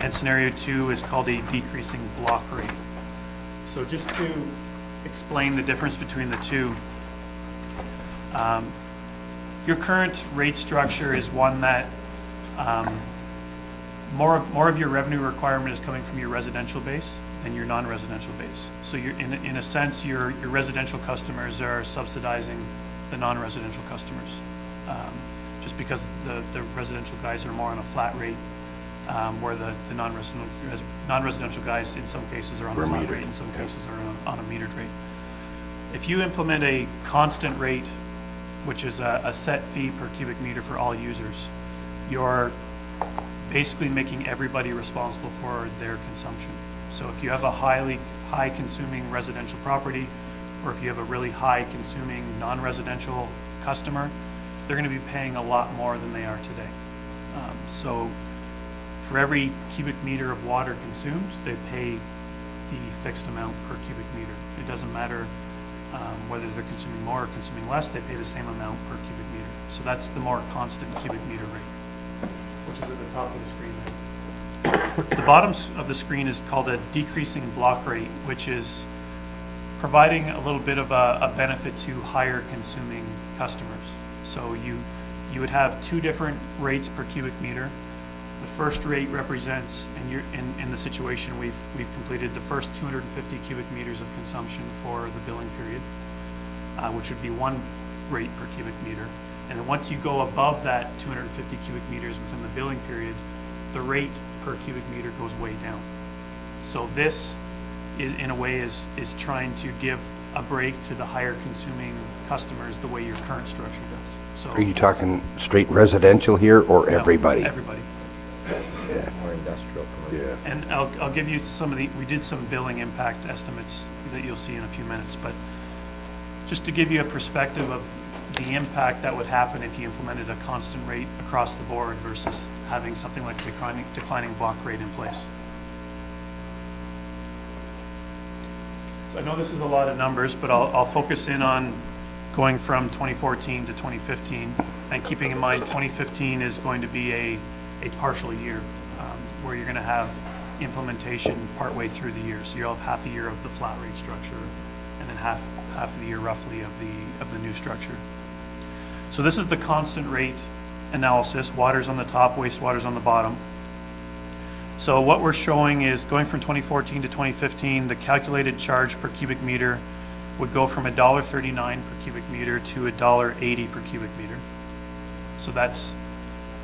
and scenario two is called a decreasing block rate. So just to explain the difference between the two, your current rate structure is one that more of your revenue requirement is coming from your residential base than your non-residential base. So you're in a sense, your residential customers are subsidizing the non-residential customers, just because the residential guys are more on a flat rate, where the non-residential guys in some cases are on a flat rate, in some cases are on a metered rate. If you implement a constant rate, which is a set fee per cubic meter for all users, you're basically making everybody responsible for their consumption. So if you have a high consuming residential property, or if you have a really high consuming non-residential customer, they're going to be paying a lot more than they are today. So for every cubic meter of water consumed, they pay the fixed amount per cubic meter. It doesn't matter whether they're consuming more or consuming less, they pay the same amount per cubic meter. So that's the more constant cubic meter rate, which is at the top of the screen there. The bottoms of the screen is called a decreasing block rate, which is providing a little bit of a benefit to higher consuming customers. So you would have two different rates per cubic meter. The first rate represents, and you're in the situation we've completed the first 250 cubic meters of consumption for the billing period, which would be one rate per cubic meter. And then once you go above that 250 cubic meters within the billing period, the rate per cubic meter goes way down. So this is, in a way, is trying to give a break to the higher consuming customers the way your current structure does. So Are you talking straight residential here or everybody? Everybody. More industrial. commercial. Yeah. And I'll give you some of we did some billing impact estimates that you'll see in a few minutes, but just to give you a perspective of the impact that would happen if you implemented a constant rate across the board versus having something like a declining block rate in place. So I know this is a lot of numbers, but I'll focus in on going from 2014 to 2015, and keeping in mind 2015 is going to be a partial year, where you're going to have implementation partway through the year. So you'll have half a year of the flat rate structure, and then half of the year roughly of the new structure. So this is the constant rate analysis. Water's on the top, wastewater's on the bottom. So what we're showing is going from 2014 to 2015, the calculated charge per cubic meter would go from $1.39 per cubic meter to $1.80 per cubic meter. So that's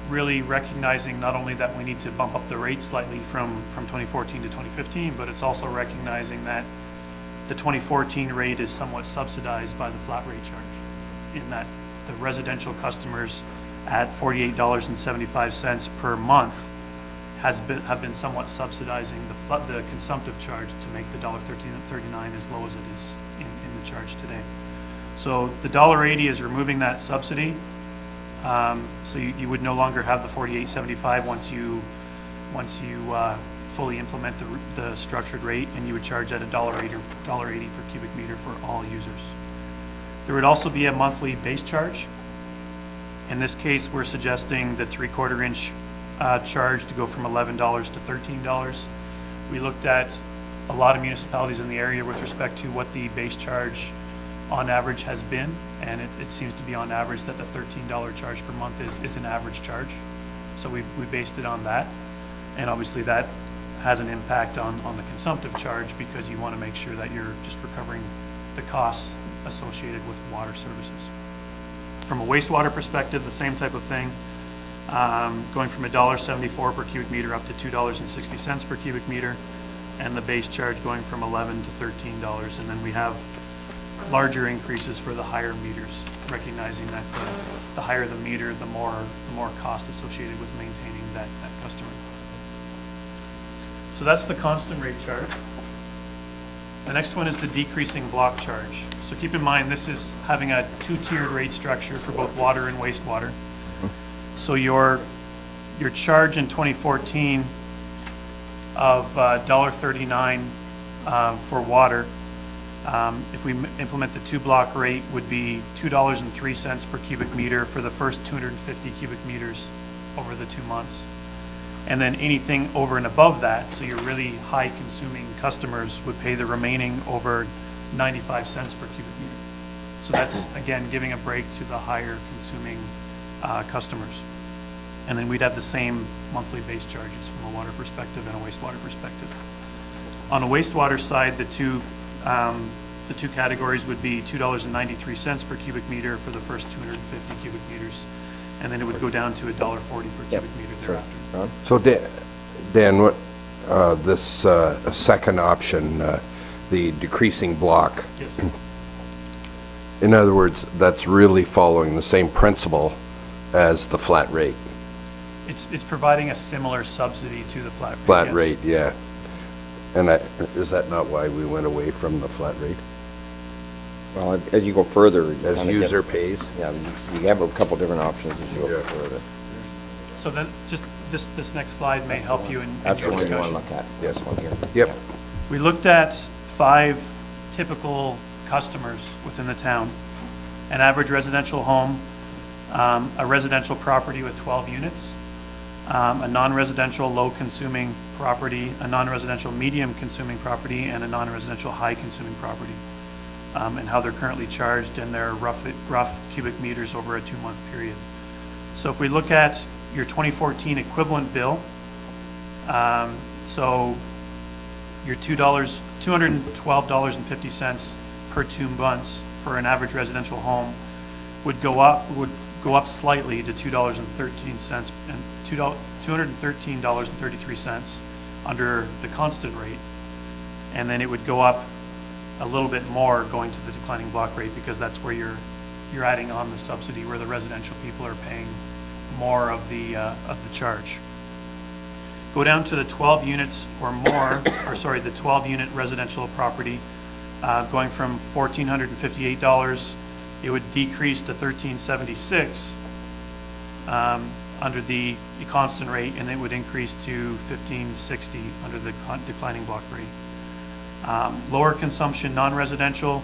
really recognizing not only that we need to bump up the rate slightly from 2014 to 2015, but it's also recognizing that the 2014 rate is somewhat subsidized by the flat rate charge, in that the residential customers at $48.75 per month have been somewhat subsidizing the consumptive charge to make the $1.39 as low as it is in the charge today. So the $1.80 is removing that subsidy. So you would no longer have the $48.75 once you fully implement the structured rate, and you would charge at $1.80 per cubic meter for all users. There would also be a monthly base charge. In this case, we're suggesting the 3/4 inch charge to go from $11 to $13. We looked at a lot of municipalities in the area with respect to what the base charge on average has been, and it seems to be on average that the $13 charge per month is an average charge. So we based it on that, and obviously that has an impact on the consumptive charge, because you want to make sure that you're just recovering the costs associated with water services. From a wastewater perspective, the same type of thing, going from $1.74 per cubic meter up to $2.60 per cubic meter, and the base charge going from $11 to $13, and then we have larger increases for the higher meters, recognizing that the higher the meter, the more cost associated with maintaining that customer. So that's the constant rate charge. The next one is the decreasing block charge. So keep in mind, this is having a two-tiered rate structure for both water and wastewater. So your charge in 2014 of $1.39 for water, if we implement the 2-block rate, would be $2.03 per cubic meter for the first 250 cubic meters over the 2 months. And then anything over and above that, so your really high consuming customers would pay the remaining over 95 cents per cubic meter. So that's, again, giving a break to the higher consuming customers. And then we'd have the same monthly base charges from a water perspective and a wastewater perspective. On the wastewater side, the two categories would be $2.93 per cubic meter for the first 250 cubic meters, and then it would go down to $1.40 per cubic meter thereafter. So Dan, what, this second option, the decreasing block, Yes. in other words, that's really following the same principle as the flat rate? It's providing a similar subsidy to the flat rate. Flat yes. rate, yeah. And is that not why we went away from the flat rate? Well, as you go further. you As kinda user get- pays? Yeah, you have a couple different options as you go Yeah. further. So then, just this next slide may help you in That's the your one you want to discussion. look at. Yes, one here. Yep. We looked at 5 typical customers within the town: an average residential home, a residential property with 12 units, a non-residential low-consuming property, a non-residential medium-consuming property, and a non-residential high-consuming property, and how they're currently charged in their rough cubic meters over a 2-month period. So if we look at your 2014 equivalent bill, so your $212.50 per 2 months for an average residential home would go up slightly to $2.13 and $213.33 under the constant rate, and then it would go up a little bit more going to the declining block rate, because that's where you're adding on the subsidy, where the residential people are paying more of the charge. Go down to the 12 units or more, or sorry, the 12-unit residential property, going from $1,458, it would decrease to $1,376 under the constant rate, and it would increase to $1,560 under the declining block rate. Lower consumption non-residential,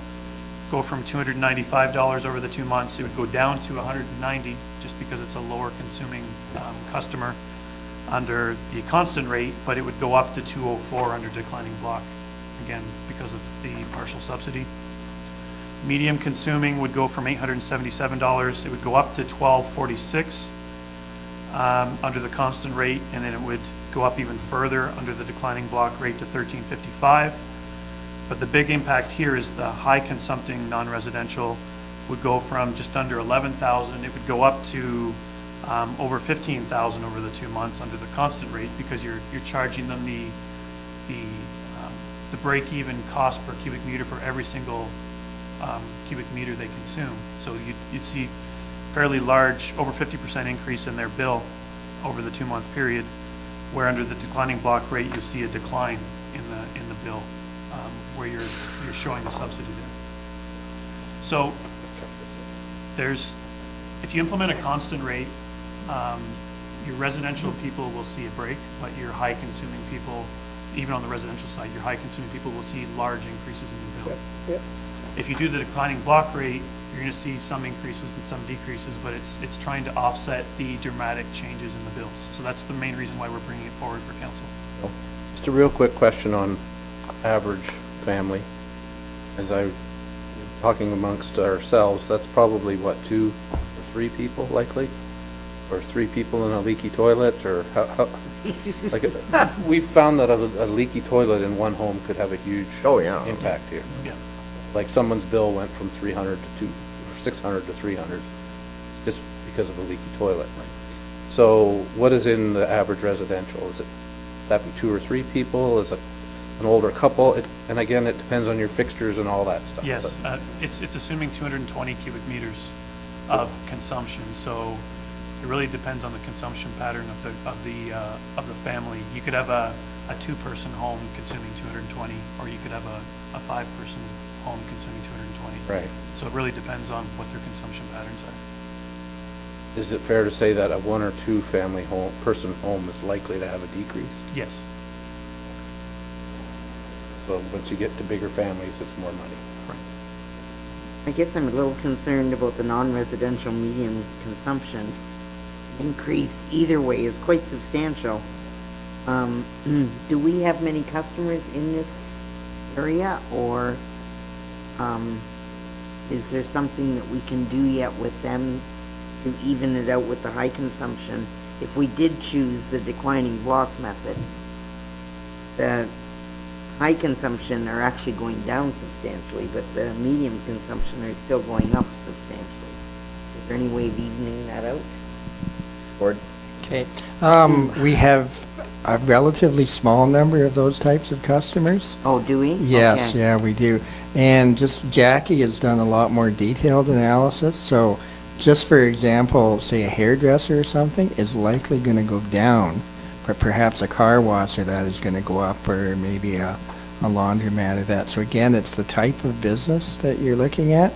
go from $295 over the 2 months. It would go down to $190 just because it's a lower consuming customer under the constant rate, but it would go up to $204 under declining block, again, because of the partial subsidy. Medium consuming would go from $877. It would go up to $1,246 under the constant rate, and then it would go up even further under the declining block rate to $1,355. But the big impact here is the high consuming non-residential would go from just under 11,000. It would go up to over 15,000 over the 2 months under the constant rate, because you're charging them the break-even cost per cubic meter for every single cubic meter they consume. So you'd see fairly large, over 50% increase in their bill over the 2-month period, where under the declining block rate you'll see a decline in the bill, where you're showing the subsidy there. So if you implement a constant rate, your residential people will see a break, but your high consuming people, even on the residential side, your high consuming people will see large increases in the bill. Yep. If you do the declining block rate, you're going to see some increases and some decreases, but it's trying to offset the dramatic changes in the bills. So that's the main reason why we're bringing it forward for council. Just a real quick question on average family. As I'm talking amongst ourselves, that's probably what, 2 or 3 people likely? Or 3 people in a leaky toilet, or how like we've found that a leaky toilet in one home could have a huge impact here. Yeah. Like someone's bill went from 300 to 600 to 300 just because of a leaky toilet. So what is in the average residential? Is it that be 2 or 3 people? Is it an older couple? And again, it depends on your fixtures and all that stuff. Yes, it's assuming 220 cubic meters of consumption. So it really depends on the consumption pattern of the family. You could have a 2-person home consuming 220, or you could have a 5-person home consuming 220. Right. So it really depends on what their consumption patterns are. Is it fair to say that a 1 or 2 family person home is likely to have a decrease? Yes. So once you get to bigger families, it's more money. Right. I guess I'm a little concerned about the non-residential medium consumption. Increase either way is quite substantial. Do we have many customers in this area, or is there something that we can do yet with them to even it out with the high consumption? If we did choose the declining block method, the high consumption are actually going down substantially, but the medium consumption are still going up substantially. Is there any way of evening that out? Board? Okay. We have a relatively small number of those types of customers. Oh, do we? Yes, Okay. yeah, we do. And just Jackie has done a lot more detailed analysis. So just for example, say a hairdresser or something is likely going to go down, but perhaps a car wash or that is going to go up, or maybe a laundromat or that. So again, it's the type of business that you're looking at.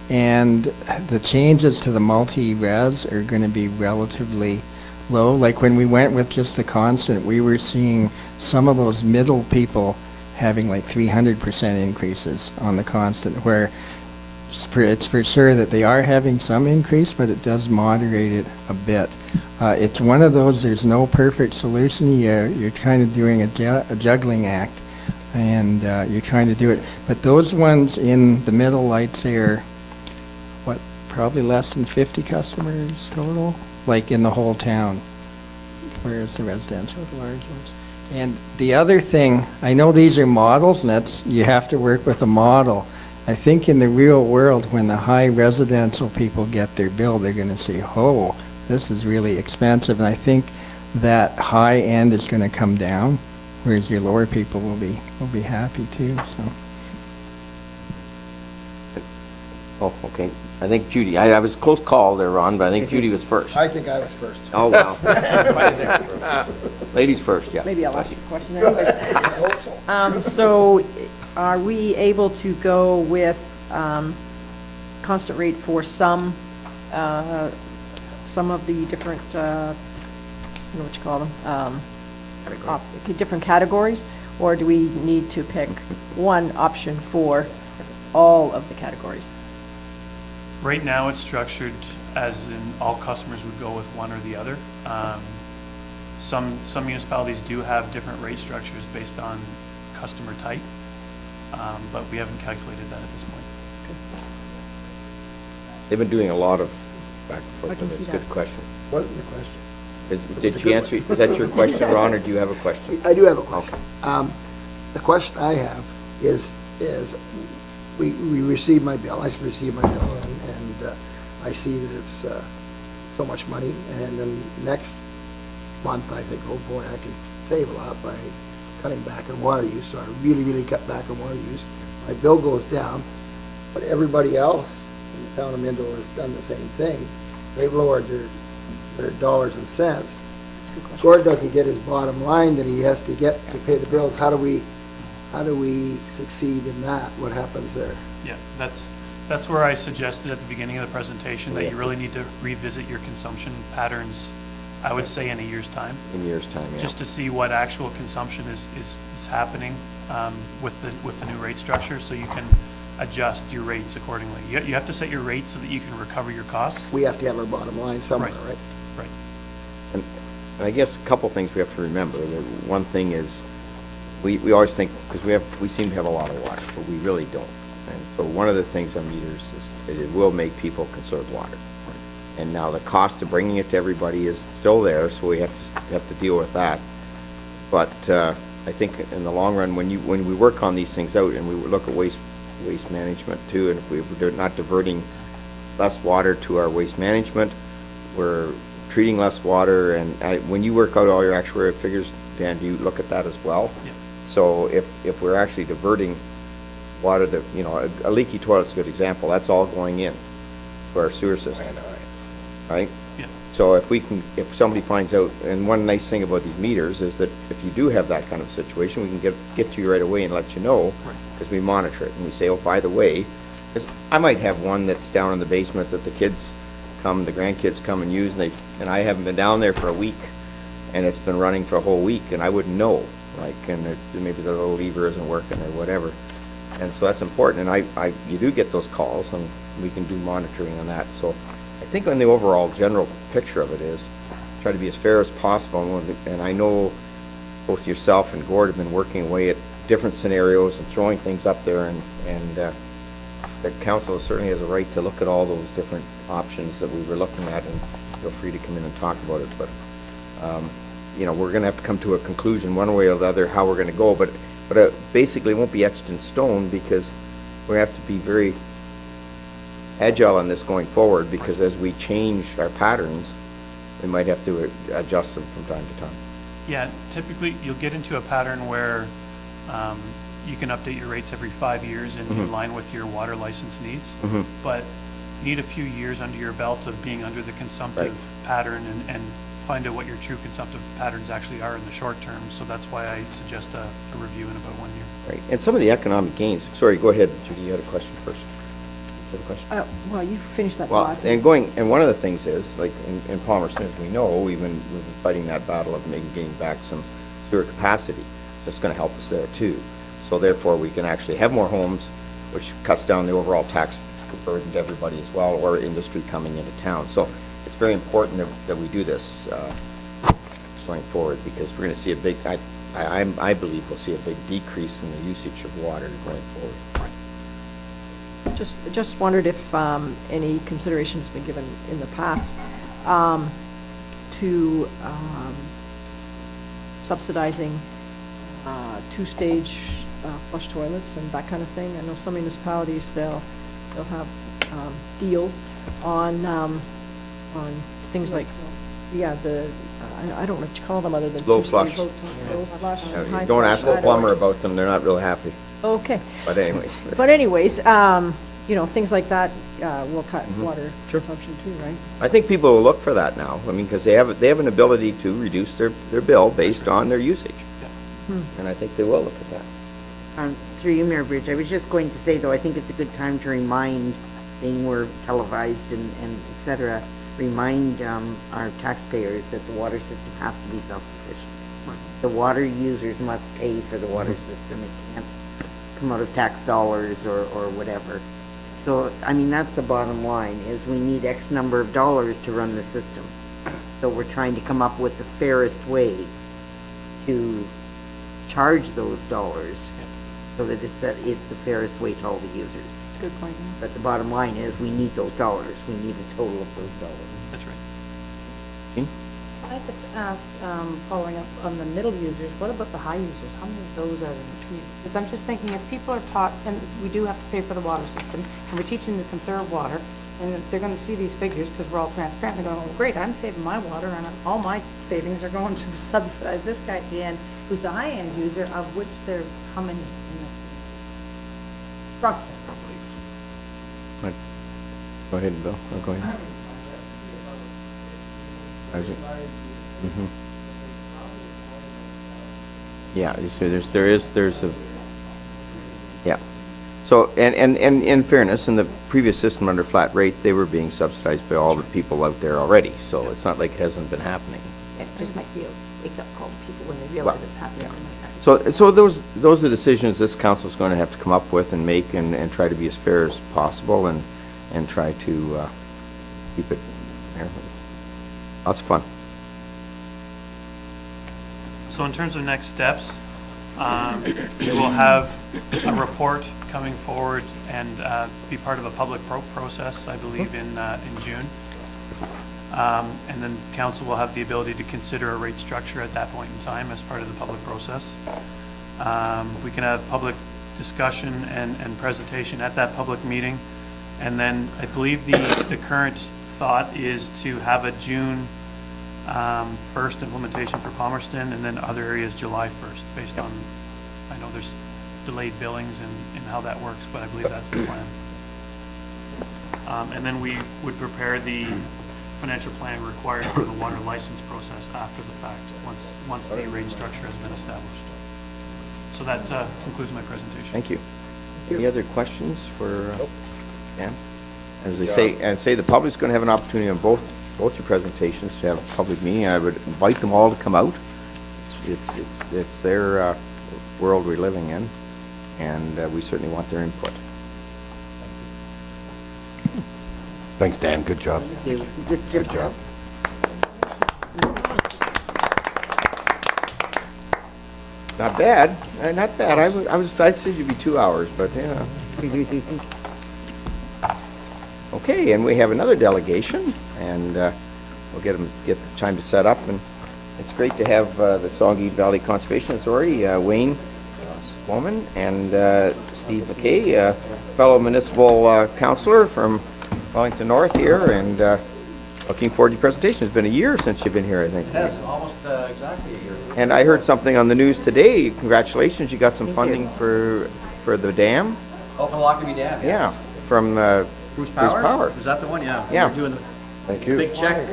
And the changes to the multi-res are going to be relatively low. Like when we went with just the constant, we were seeing some of those middle people having like 300% increases on the constant, where it's for sure that they are having some increase, but it does moderate it a bit. It's one of those, there's no perfect solution. You're kind of doing a juggling act, and you're trying to do it. But those ones in the middle, I'd say are, what, probably less than 50 customers total, like in the whole town, whereas the residential, the large ones. And the other thing, I know these are models, and that's, you have to work with a model. I think in the real world, when the high residential people get their bill, they're going to say, oh, this is really expensive. And I think that high end is going to come down, whereas your lower people will be happy too, so. Oh, okay. I think Judy, I was close call there, Ron, but I think Judy was first. I think I was first. Oh, wow. Ladies first, yeah. Maybe I'll ask you a question anyways. I hope so. So are we able to go with constant rate for some of the different, what you call them? Different categories? Or do we need to pick one option for all of the categories? Right now, it's structured as in all customers would go with one or the other. Some municipalities do have different rate structures based on customer type, but we haven't calculated that at this point. They've been doing a lot of back and forth. I can That's see a good that. question. What's the question? Did she answer, is that your question, Ron, or do you have a question? I do have a question. The question I have is we received my bill, I received my bill, and I see that it's so much money, and then next month I think, oh boy, I can save a lot by cutting back on water use, so I really cut back on water use. My bill goes down, but everybody else in the town of Minto has done the same thing. They've lowered their dollars and cents. Gord doesn't get his bottom line that he has to get to pay the bills. How do we succeed in that? What happens there? Yeah, that's where I suggested at the beginning of the presentation that you really need to revisit your consumption patterns, I would say in a year's time. In a year's time, yeah. Just to see what actual consumption is happening with the new rate structure, so you can adjust your rates accordingly. You have to set your rates so that you can recover your costs. We have to have our bottom line somewhere, right? Right. And I guess a couple things we have to remember. That one thing is, we always think, because we seem to have a lot of water, but we really don't. And so one of the things on meters is that it will make people conserve water. And now the cost of bringing it to everybody is still there, so we have to deal with that. But I think in the long run, when we work on these things out, and we look at waste management too, and if we're not diverting less water to our waste management, we're treating less water. And when you work out all your actuarial figures, Dan, do you look at that as well? Yeah. So if we're actually diverting water that, a leaky toilet's a good example, that's all going in to our sewer system, right? Yeah. So if somebody finds out, and one nice thing about these meters is that if you do have that kind of situation, we can get to you right away and let you know, because we monitor it, and we say, oh, by the way, because I might have one that's down in the basement that the grandkids come and use, and I haven't been down there for a week, and it's been running for a whole week, and I wouldn't know, and maybe the little lever isn't working or whatever. And so that's important, and you do get those calls, and we can do monitoring on that. So I think on the overall general picture of it is try to be as fair as possible, and I know both yourself and Gord have been working away at different scenarios and throwing things up there, and the council certainly has a right to look at all those different options that we were looking at, and feel free to come in and talk about it. But we're going to have to come to a conclusion one way or the other how we're going to go, but basically it won't be etched in stone, because we have to be very agile on this going forward, because as we change our patterns, we might have to adjust them from time to time. Yeah, typically you'll get into a pattern where you can update your rates every 5 years in line with your water license needs, but you need a few years under your belt of being under the consumptive pattern and find out what your true consumptive patterns actually are in the short term. So that's why I suggest a review in about 1 year. Right, and some of the economic gains. Sorry, go ahead, Judy. You had a question first. You had a question? Well, you finished that Well, thought. and one of the things is, like in Palmerston, as we know, we've been fighting that battle of getting back some sewer capacity. That's going to help us there too. So therefore, we can actually have more homes, which cuts down the overall tax burden to everybody as well, or industry coming into town. So it's very important that we do this going forward, because we're going to see a big, I believe we'll see a big decrease in the usage of water going forward. Just wondered if any consideration has been given in the past to subsidizing two-stage flush toilets and that kind of thing. I know some municipalities, they'll have deals on things like, yeah, I don't know what you call them other than Low two-stage. flush. Low flush, high Don't flush, ask a I don't plumber know. about them, they're not real happy. Okay. But anyways. But anyways, things like that will cut water consumption too, right? I think people will look for that now. I mean, because they have an ability to reduce their bill based on their usage. And I think they will look at that. Through you, Mayor Bridge, I was just going to say, though, I think it's a good time to remind, being we're televised and et cetera, remind our taxpayers that the water system has to be self-sufficient. The water users must pay for the water system. It can't come out of tax dollars or whatever. So, I mean, that's the bottom line, is we need X number of dollars to run the system. So we're trying to come up with the fairest way to charge those dollars so that it's the fairest way to all the users. That's a good point. But the bottom line is, we need those dollars. We need a total of those dollars. That's right. I just asked, following up on the middle users, what about the high users? How many of those are in between? Because I'm just thinking, if people are taught, and we do have to pay for the water system, and we're teaching them to conserve water, and if they're gonna see these figures, because we're all transparent, they're going, oh, great, I'm saving my water, and all my savings are going to subsidize this guy at the end, who's the high-end user, of which there's how many? Roughly. Go ahead, Bill. Go ahead. Yeah, so there's a, yeah. So, and in fairness, in the previous system under flat rate, they were being subsidized by all the people out there already, so it's not like it hasn't been happening. It just might be a wake-up call to people when they realize it's happening. So those are decisions this council is going to have to come up with and make and try to be as fair as possible and try to keep it there. Lots of fun. So in terms of next steps, we will have a report coming forward and be part of a public process, I believe, in June. And then council will have the ability to consider a rate structure at that point in time as part of the public process. We can have public discussion and presentation at that public meeting. And then I believe the current thought is to have a June 1st implementation for Palmerston, and then other areas July 1st, based on, I know there's delayed billings and how that works, but I believe that's the plan. And then we would prepare the financial plan required for the water license process after the fact, once the rate structure has been established. So that concludes my presentation. Thank you. Any other questions for Dan? As I say, the public's going to have an opportunity on both your presentations to have a public meeting. I would invite them all to come out. It's their world we're living in, and we certainly want their input. Thanks, Dan. Good job. Thank you. Good job. Not bad, not bad. I said you'd be 2 hours, but yeah. Okay, and we have another delegation, and we'll get the time to set up. And it's great to have the Saugeen Valley Conservation Authority, Wayne Woman and Steve McKay, fellow municipal councilor from Wellington North here, and looking forward to your presentation. It's been a year since you've been here, I think. Yes, almost exactly a year. And I heard something on the news today. Congratulations, you got some funding for the dam? Oh, for Lockerbie Dam? Yeah, from Bruce Power? Power. Is that the one? Yeah. Yeah. We were doing the Thank you. big check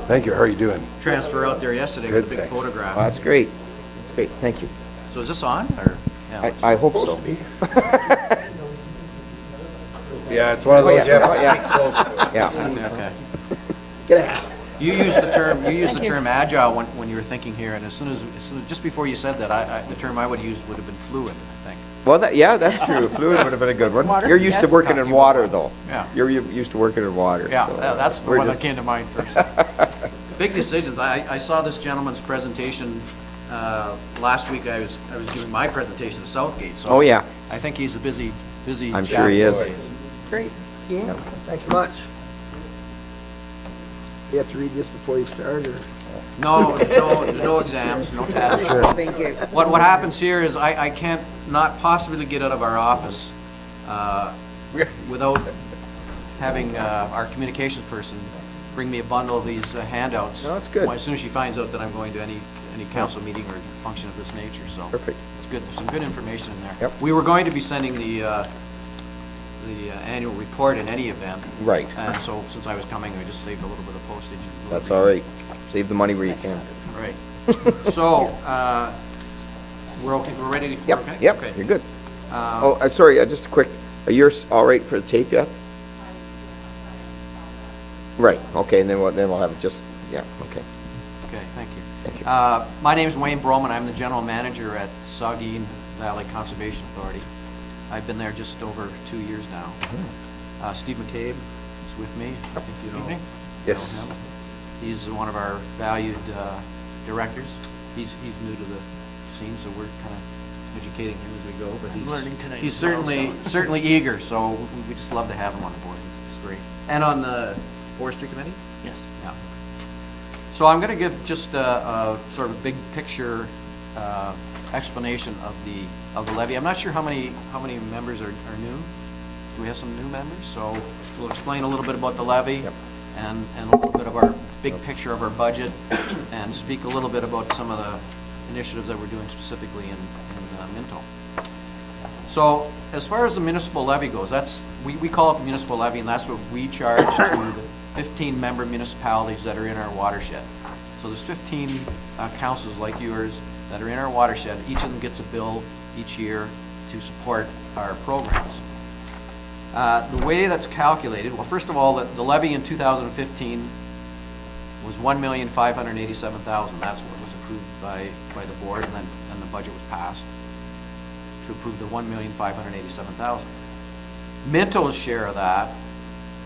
Thank you. How are you doing? transfer out there yesterday with a big Good, thanks. photograph. Well, that's great. That's great, thank you. So is this on, or? Yeah. I hope so. Yeah, it's one of Oh, those, yeah. you have to speak close to it. Yeah. Okay. Get out. You used the Thank you. term agile when you were thinking here, and as soon as, just before you said that, the term I would use would have been fluid, I think. Well, yeah, that's true. Fluid would have been a good one. Water, You're used to yes. working in water, though. Yeah. You're used to working in water. Yeah, so, that's the we're one that just- came to mind first. Big decisions. I saw this gentleman's presentation, last week I was giving my presentation to Southgate, so. Oh, yeah. I think he's a busy I'm sure he is. chap. Great. Yeah. Thanks so much. You have to read this before you start, or? No, no exams, no tests. Thank you. What happens here is I can't not possibly get out of our office without having our communications person bring me a bundle of these handouts. No, that's good. As soon as she finds out that I'm going to any council meeting or function of this nature, so. Perfect. It's good, there's some good information in there. Yep. We were going to be sending the annual report in any event. Right. And so since I was coming, I just saved a little bit of postage. and That's delivery. all right. Save the money where you can. Right. So, we're okay, we're ready to, Yep, okay? yep, Okay. you're good. Oh, I'm sorry, just a quick, are yours all right for the tape yet? Right, okay, and then we'll have it just, yeah, okay. Okay, thank you. Thank you. My name is Wayne Broman. I'm the general manager at Saugeen Valley Conservation Authority. I've been there just over 2 years now. Steve McCabe is with me. I think you know Yes. him. He's one of our valued directors. He's new to the scene, so we're kind of educating him as we go. But he's learning tonight He's as well, certainly eager. So we just love to have him on board. It's great. And on the forestry committee. Yes. Yeah. So I'm going to give just a sort of a big picture explanation of the levy. I'm not sure how many members are new. Do we have some new members? So we'll explain a little bit about the levy and a little bit of our big picture of our budget and speak a little bit about some of the initiatives that we're doing specifically in Minto. So as far as the municipal levy goes, we call it the municipal levy, and that's what we charge to the 15 member municipalities that are in our watershed. So there's 15 councils like yours that are in our watershed. Each of them gets a bill each year to support our programs. The way that's calculated, well, first of all, the levy in 2015 was $1,587,000. That's what was approved by the board, and then the budget was passed to approve the $1,587,000. Minto's share of that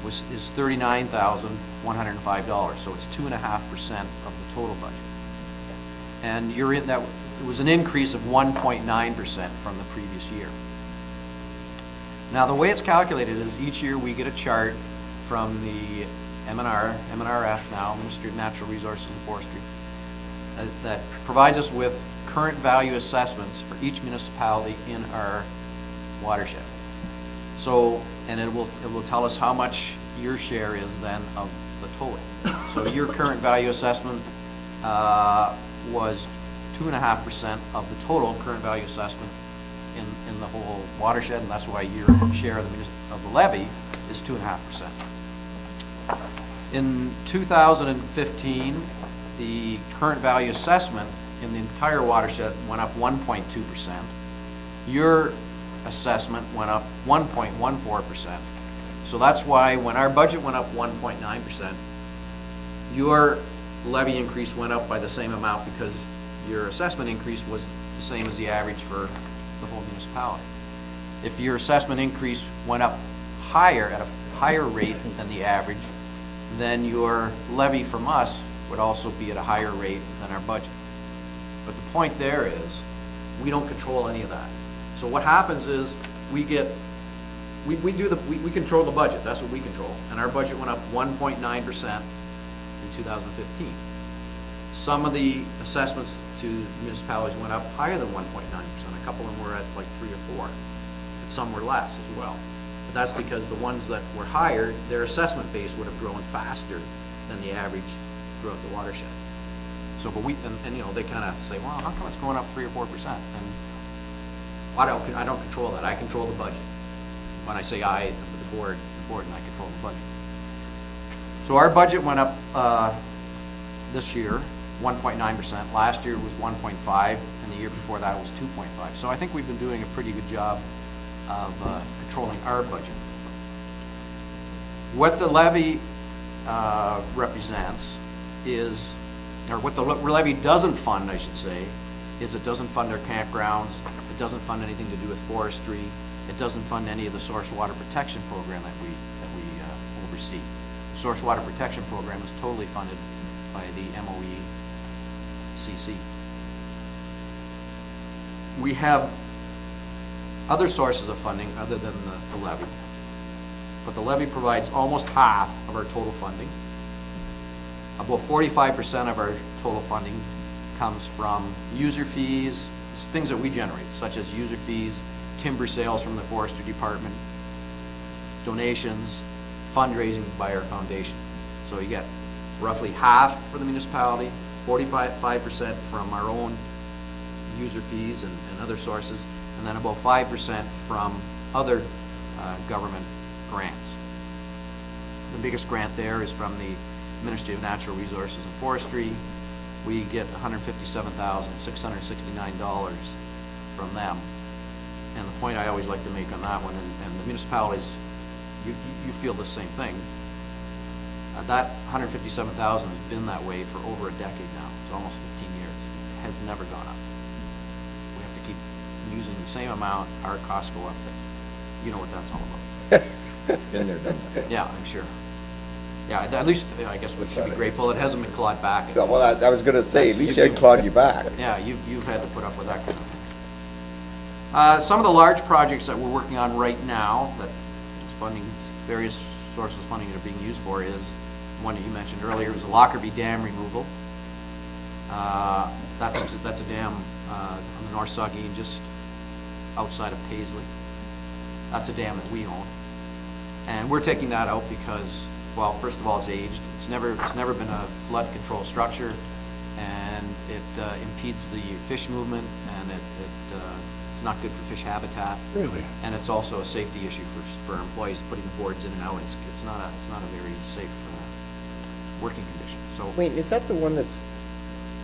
is $39,105, so it's 2.5% of the total budget. And it was an increase of 1.9% from the previous year. Now, the way it's calculated is each year we get a chart from the MNRF now, Ministry of Natural Resources and Forestry, that provides us with current value assessments for each municipality in our watershed. So, and it will tell us how much your share is then of the total. So your current value assessment was 2.5% of the total current value assessment in the whole watershed, and that's why your share of the levy is 2.5%. In 2015, the current value assessment in the entire watershed went up 1.2%. Your assessment went up 1.14%. So that's why when our budget went up 1.9%, your levy increase went up by the same amount because your assessment increase was the same as the average for the whole municipality. If your assessment increase went up higher, at a higher rate than the average, then your levy from us would also be at a higher rate than our budget. But the point there is, we don't control any of that. So what happens is, we control the budget, that's what we control, and our budget went up 1.9% in 2015. Some of the assessments to municipalities went up higher than 1.9%. A couple of them were at like 3 or 4, but some were less as well. But that's because the ones that were higher, their assessment base would have grown faster than the average throughout the watershed. So, but and you know, they kind of say, well, how come it's going up 3 or 4%? And I don't control that. I control the budget. When I say I, the board and I control the budget. So our budget went up this year 1.9%. Last year was 1.5, and the year before that was 2.5. So I think we've been doing a pretty good job of controlling our budget. What the levy represents is, or what the levy doesn't fund, I should say, is it doesn't fund our campgrounds, it doesn't fund anything to do with forestry, it doesn't fund any of the source water protection program that we oversee. The source water protection program is totally funded by the MOECC. We have other sources of funding other than the levy, but the levy provides almost half of our total funding. About 45% of our total funding comes from user fees, things that we generate, such as user fees, timber sales from the forestry department, donations, fundraising by our foundation. So you get roughly half for the municipality, 45% from our own user fees and other sources, and then about 5% from other government grants. The biggest grant there is from the Ministry of Natural Resources and Forestry. We get $157,669 from them. And the point I always like to make on that one, and the municipalities, you feel the same thing. That $157,000 has been that way for over a decade now. It's almost 15 years. It has never gone up. We have to keep using the same amount. Our costs go up. You know what that's all about. Been there, done that. Yeah, I'm sure. Yeah, at least, I guess we should be grateful. It hasn't been clawed back. Yeah, well, I was gonna say, at least you had clawed you back. Yeah, you've had to put up with that kind of thing. Some of the large projects that we're working on right now, that is funding, various sources of funding that are being used for, is one that you mentioned earlier, is the Lockerbie Dam removal. That's a dam on the North Saugeen, just outside of Paisley. That's a dam that we own, and we're taking that out because, well, first of all, it's aged. It's never been a flood control structure, and it impedes the fish movement, and it's not good for fish habitat. Really? And it's also a safety issue for employees putting the boards in and out. It's not a very safe working condition. So Wait, is that the one that's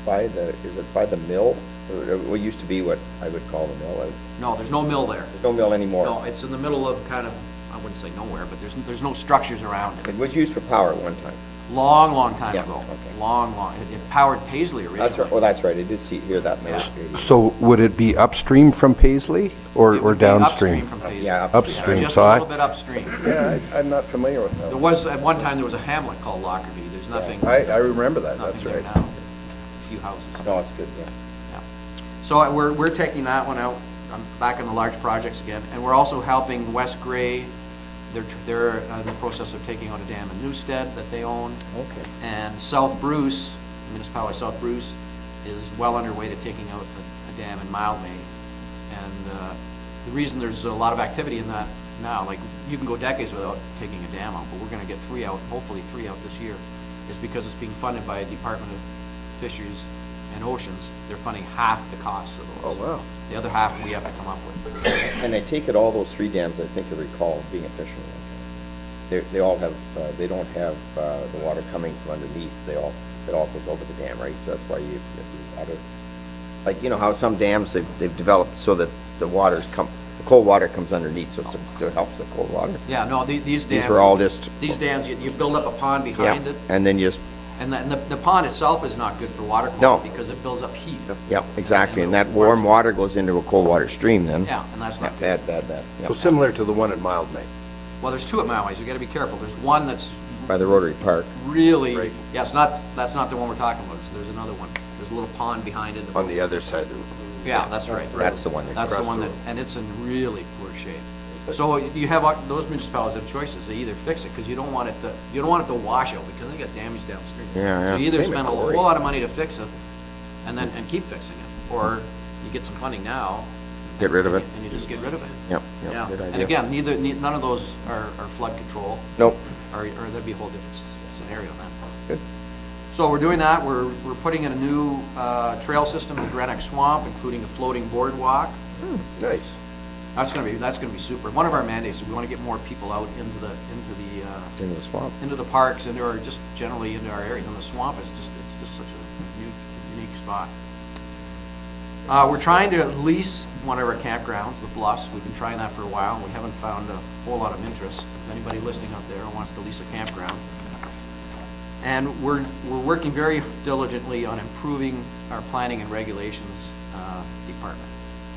by the mill? Or what used to be what I would call the mill? no, there's no mill there. There's no mill anymore. No, it's in the middle of kind of, I wouldn't say nowhere, but there's no structures around it. It was used for power at one time. Long time Yeah, ago. okay. Long. It powered Paisley originally. That's right, well, that's right, I did hear that. Yeah. So would it be upstream from Paisley It or would be downstream? Upstream from Paisley. Yeah, Upstream, Just so a I- little bit upstream. Yeah, I'm not familiar with There was, at one time, there was a hamlet called Lockerbie. There's nothing, I remember that, nothing that's there right. now. A few houses. No, it's good, yeah. Yeah. So we're taking that one out. I'm back on the large projects again, and we're also helping West Gray. They're in the process of taking out a dam in Newstead that they own. Okay. And South Bruce, the municipality of South Bruce, is well underway to taking out a dam in Mildmay. And the reason there's a lot of activity in that now, like you can go decades without taking a dam out, but we're going to get hopefully three out this year, is because it's being funded by a Department of Fisheries and Oceans. They're funding half the cost of those. Oh, wow. The other half we have to come up with. And I take it all those three dams, I think I recall being official. They all have, they don't have the water coming from underneath, it all goes over the dam, right? So that's why you have the water, like, you know how some dams, they've developed so that the cold water comes underneath, so it helps the cold water. Yeah, no, these dams. These were all just. These dams, you build up a pond Yeah, behind it, and then you just, and the pond itself is not good for water No. quality because it builds up heat. yeah, exactly, and that warm water goes into a cold water stream then. Yeah, and that's Yeah, not good. bad, yeah. So similar to the one at Mildmay. Well, there's two at Maui's, you gotta be careful. There's one that's By the Rotary Park. really, Right. yeah, that's not the one we're talking about. There's another one. There's a little pond behind it. On the other side. Yeah, that's right. That's the one. That's the across one the that, road. and it's in really poor shape. So you have, those municipalities have choices. They either fix it, because you don't want it to wash out, because they get damage downstream. Yeah. So you either Same at spend a whole Cory. lot of money to fix it, and keep fixing it, or you get some funding now. Get rid of it. And you just get rid of it. Yep, Yeah, good and idea. again, none of those are flood control, Nope, or there'd be a whole different scenario then. good. So we're doing that. We're putting in a new trail system in Granick Swamp, including a floating boardwalk. Nice. That's gonna be super. One of our mandates is we want to get more people out into the In the swamp. into the parks, or just generally into our areas. And the swamp is it's just such a unique spot. We're trying to lease one of our campgrounds, the Bluffs. We've been trying that for a while, and we haven't found a whole lot of interest. If anybody listening out there wants to lease a campground. And we're working very diligently on improving our planning and regulations department.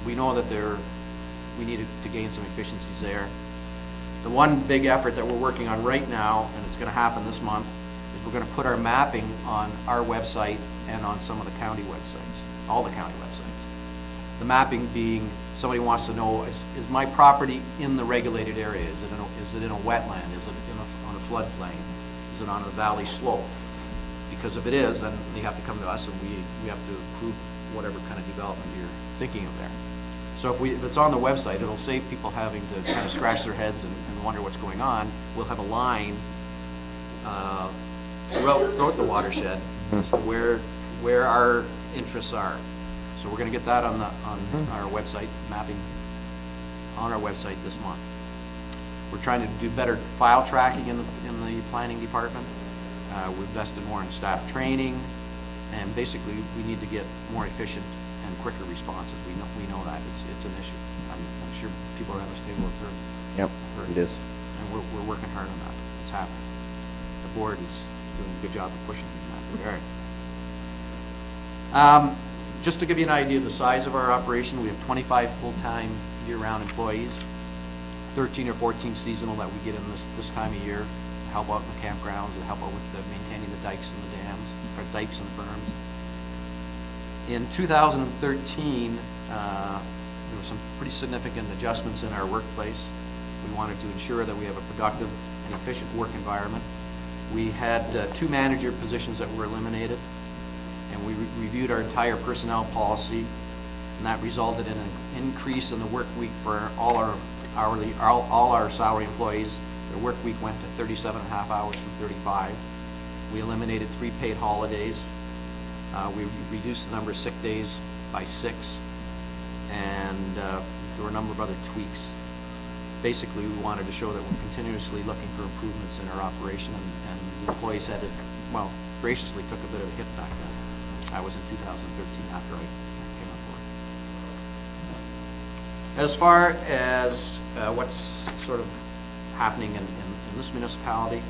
We know that we need to gain some efficiencies there. The one big effort that we're working on right now, and it's going to happen this month, is we're going to put our mapping on our website and on some of the county websites, all the county websites. The mapping being, somebody wants to know, is my property in the regulated area? Is it in a wetland? Is it on a floodplain? Is it on a valley slope? Because if it is, then they have to come to us and we have to approve whatever kind of development you're thinking of there. So if it's on the website, it'll save people having to kind of scratch their heads and wonder what's going on. We'll have a line throughout the watershed as to where our interests are. So we're going to get that on our website, mapping on our website this month. We're trying to do better file tracking in the planning department. We've invested more in staff training, and basically we need to get more efficient and quicker responses. We know that it's an issue. I'm sure people around this table have heard. Yep, it is. And we're working hard on that. It's happening. The board is doing a good job of pushing in that regard. Just to give you an idea of the size of our operation, we have 25 full-time year-round employees, 13 or 14 seasonal that we get in this time of year to help out in the campgrounds and help out with maintaining the dikes and the dams, or dikes and berms. In 2013, there were some pretty significant adjustments in our workplace. We wanted to ensure that we have a productive and efficient work environment. We had 2 manager positions that were eliminated, and we reviewed our entire personnel policy, and that resulted in an increase in the work week for all our salary employees. Their work week went to 37 and a half hours from 35. We eliminated 3 paid holidays. We reduced the number of sick days by 6, and there were a number of other tweaks. Basically, we wanted to show that we're continuously looking for improvements in our operation, and the employees had to, well, graciously took a bit of a hit back then. That was in 2013 after I came on board. As far as what's sort of happening in this municipality,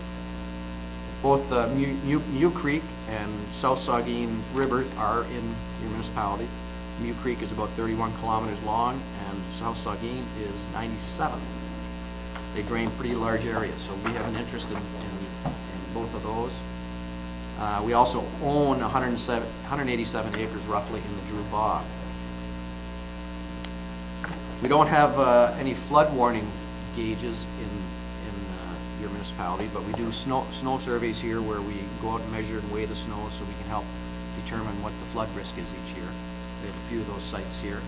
both Mew Creek and South Saugeen River are in your municipality. Mew Creek is about 31 kilometers long, and South Saugeen is 97. They drain pretty large areas, so we have an interest in both of those. We also own 187 acres roughly in the Drew Bog. We don't have any flood warning gauges in your municipality, but we do snow surveys here where we go out and measure and weigh the snow so we can help determine what the flood risk is each year. We have a few of those sites here.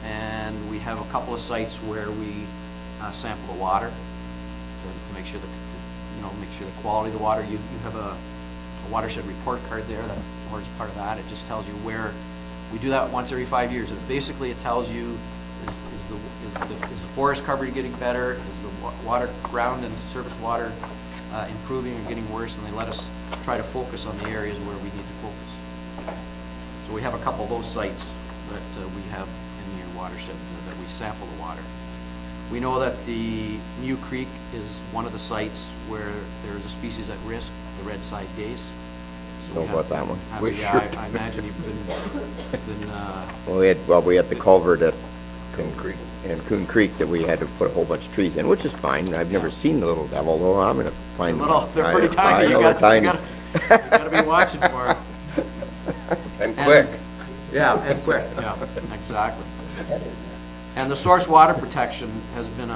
And we have a couple of sites where we sample the water to make sure that, make sure the quality of the water. You have a watershed report card there that forms part of that. It just tells you where, we do that once every 5 years. And basically it tells you, is the forest coverage getting better? Is the water, ground and surface water improving or getting worse? And they let us try to focus on the areas where we need to focus. So we have a couple of those sites that we have in your watershed that we sample the water. We know that the Mew Creek is one of the sites where there is a species at risk, the red-side dace. Know about that one. Yeah, I imagine you've been Well, we had the culvert at Coon Creek that we had to put a whole bunch of trees in, which is fine. I've never seen the little devil, though. I'm gonna find them. They're pretty tiny. You gotta be watching for it. And quick. Yeah, and quick, yeah, exactly. And the source water protection has been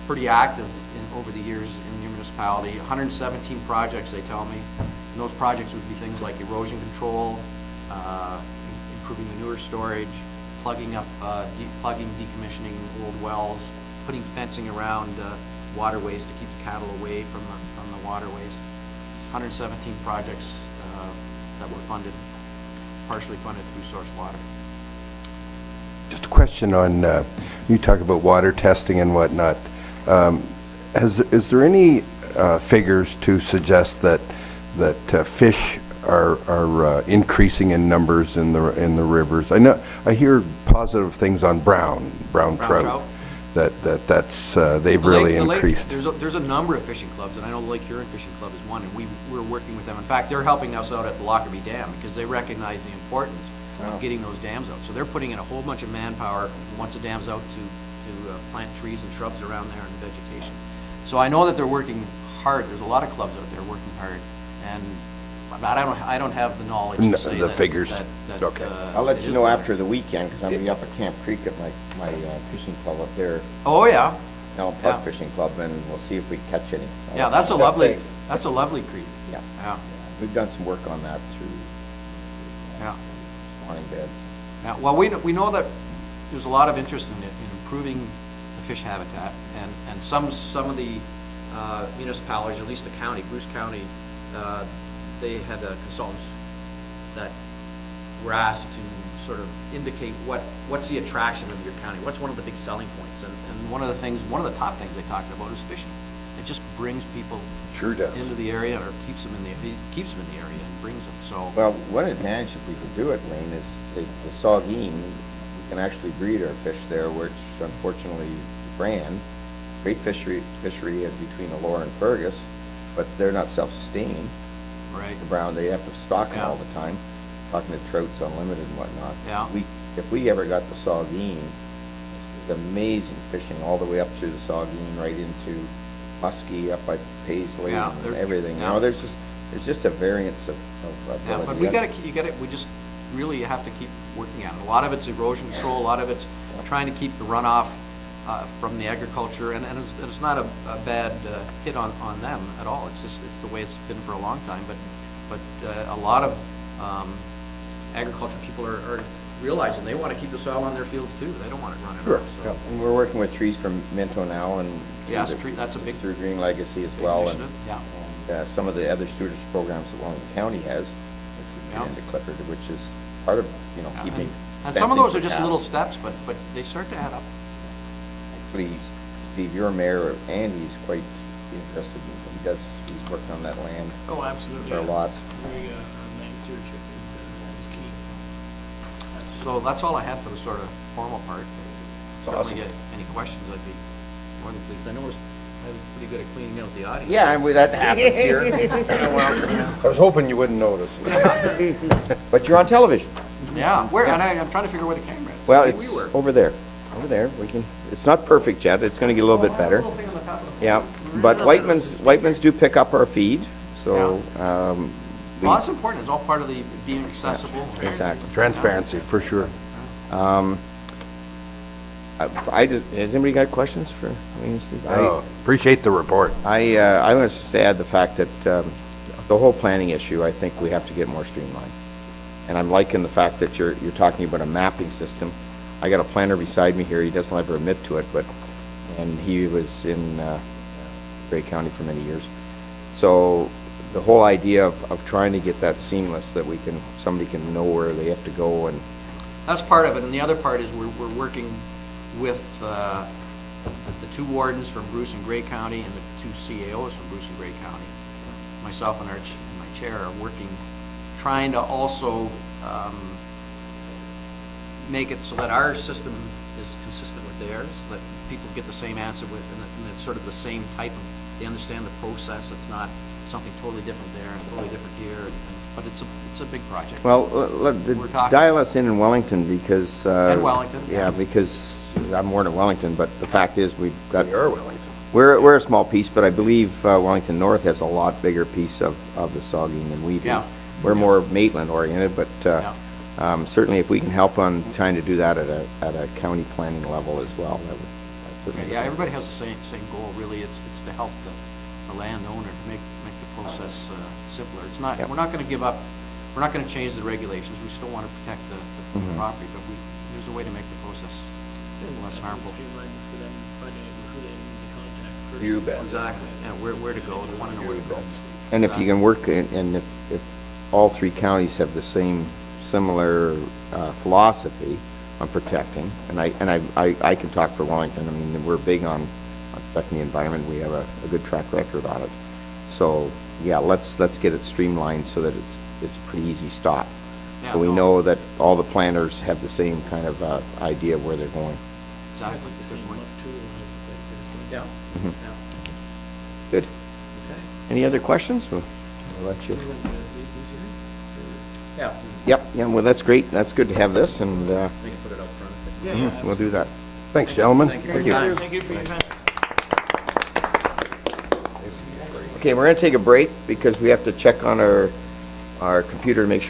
pretty active over the years in your municipality. 117 projects, they tell me. And those projects would be things like erosion control, improving manure storage, plugging, decommissioning old wells, putting fencing around waterways to keep the cattle away from the waterways. 117 projects that were partially funded through source water. Just a question on, you talk about water testing and whatnot. Is there any figures to suggest that fish are increasing in numbers in the rivers? I hear positive things on brown trout. that's, they've The lake- really the lake- increased. There's a number of fishing clubs, and I know the Lake Huron Fishing Club is one, and we're working with them. In fact, they're helping us out at the Lockerbie Dam, because they recognize the importance of getting those dams out. So they're putting in a whole bunch of manpower, once the dam's out, to plant trees and shrubs around there and vegetation. So I know that they're working hard. There's a lot of clubs out there working hard, and I don't have the knowledge to say The that. figures. that, Okay. I'll let it you is know working. after the weekend, because I'm gonna be up at Camp Creek at my fishing club up there, Oh, yeah. Elm Park Yeah. Fishing Club, and we'll see if we catch any. Yeah, that's a lovely creek. Yeah, Yeah, we've done some work on that through yeah. spawning beds. Yeah, well, we know that there's a lot of interest in improving the fish habitat, and some of the municipalities, at least the county, Bruce County, they had consultants that were asked to sort of indicate what's the attraction of your county, what's one of the big selling points, and one of the top things they talked about is fishing. It just brings people Sure does. into the area, or keeps them in the area and brings them, so. Well, one advantage if we can do it, Wayne, is the Saugeen, we can actually breed our fish there, which unfortunately Brand, great fishery between Elora and Fergus, but they're not self-sustaining. Right. The brown, they have to stock them Yeah. all the time, talking to Trouts Unlimited and whatnot. Yeah. If we ever got the Saugeen, it's amazing fishing all the way up through the Saugeen, right into Muskie, up by Paisley Yeah, and there- everything. You yeah. know, there's just a variance of Yeah, ability. but we just really have to keep working on it. A lot of it's erosion control, a lot of it's trying to keep the runoff from the agriculture, and it's not a bad hit on them at all. It's the way it's been for a long time, but a lot of agriculture people are realizing they want to keep the soil on their fields too. They don't want it running off. Yeah, So, and we're working with trees from Minto now, and yes, through that's a big through Green Legacy as big well, and initiative. Yeah. some of the other stewardship programs that Wellington County has, which we Yeah. get into Clifford, which is part of, Yeah, keeping. and some of fencing those for are just cattle. little steps, but they start to add up. Actually, Steve, your mayor, Andy's quite interested in, he's working on that land Oh, absolutely. for a lot. Very, land stewardship is key. So that's all I had for the sort of formal part. Awesome. Certainly get any questions, I'd be more than pleased. I noticed I was pretty good at cleaning out the audience. Yeah, and that happens here. I was hoping you wouldn't notice. But you're on television. Yeah, and I'm trying to figure where the camera is. Well, We it's were. over there. It's not perfect yet. It's gonna get a little bit better. Little thing on the top of the- Yeah, but Whiteman's do pick up our feed, so, Well, that's important. It's all part of the being accessible. exactly. Transparency, for sure. Has anybody got questions for me, Steve? Appreciate the report. I want to just add the fact that the whole planning issue, I think we have to get more streamlined. And I'm liking the fact that you're talking about a mapping system. I got a planner beside me here, he doesn't ever admit to it, and he was in Grey County for many years. So the whole idea of trying to get that seamless, that somebody can know where they have to go, and That's part of it, and the other part is we're working with the two wardens from Bruce and Grey County and the two CAOs from Bruce and Grey County. Myself and my chair are working, trying to also make it so that our system is consistent with theirs, that people get the same answer with, and it's sort of the same type of, they understand the process. It's not something totally different there and totally different here, but it's a big project. well, We're talking- dial us in Wellington, because. And Wellington. Yeah, because I'm more than Wellington, but the fact is, we've got. We are Wellington. We're a small piece, but I believe Wellington North has a lot bigger piece of the Saugeen than we do. Yeah. We're more Maitland oriented, but Yeah. certainly if we can help on trying to do that at a county planning level as well, that would certainly. Yeah, everybody has the same goal, really. It's to help the landowner to make the process simpler. It's not, Yep. we're not gonna give up, we're not gonna change the regulations. We still wanna protect the Mhm. property, but there's a way to make the process less harmful. Streamlined for them, finding out who they need to contact first. You bet. Exactly, yeah, where to go, they wanna know where to go. And if you can work, and if all three counties have the similar philosophy on protecting, and I can talk for Wellington, I mean, we're big on protecting the environment, we have a good track record on it. So, yeah, let's get it streamlined so that it's a pretty easy stop. Yeah, So we no. know that all the planners have the same kind of idea of where they're going. exactly. Put the Good same point. look too, like this one. Yeah. Mhm. Yeah. Good. Okay. Any other questions? We'll let you. Yeah. Yep, yeah, well, that's great. That's good to have this, and We can put it up front. we'll do that. Thanks, gentlemen. Thank you for your time. Thank you for your time. Okay, we're gonna take a break because we have to check on our computer to make sure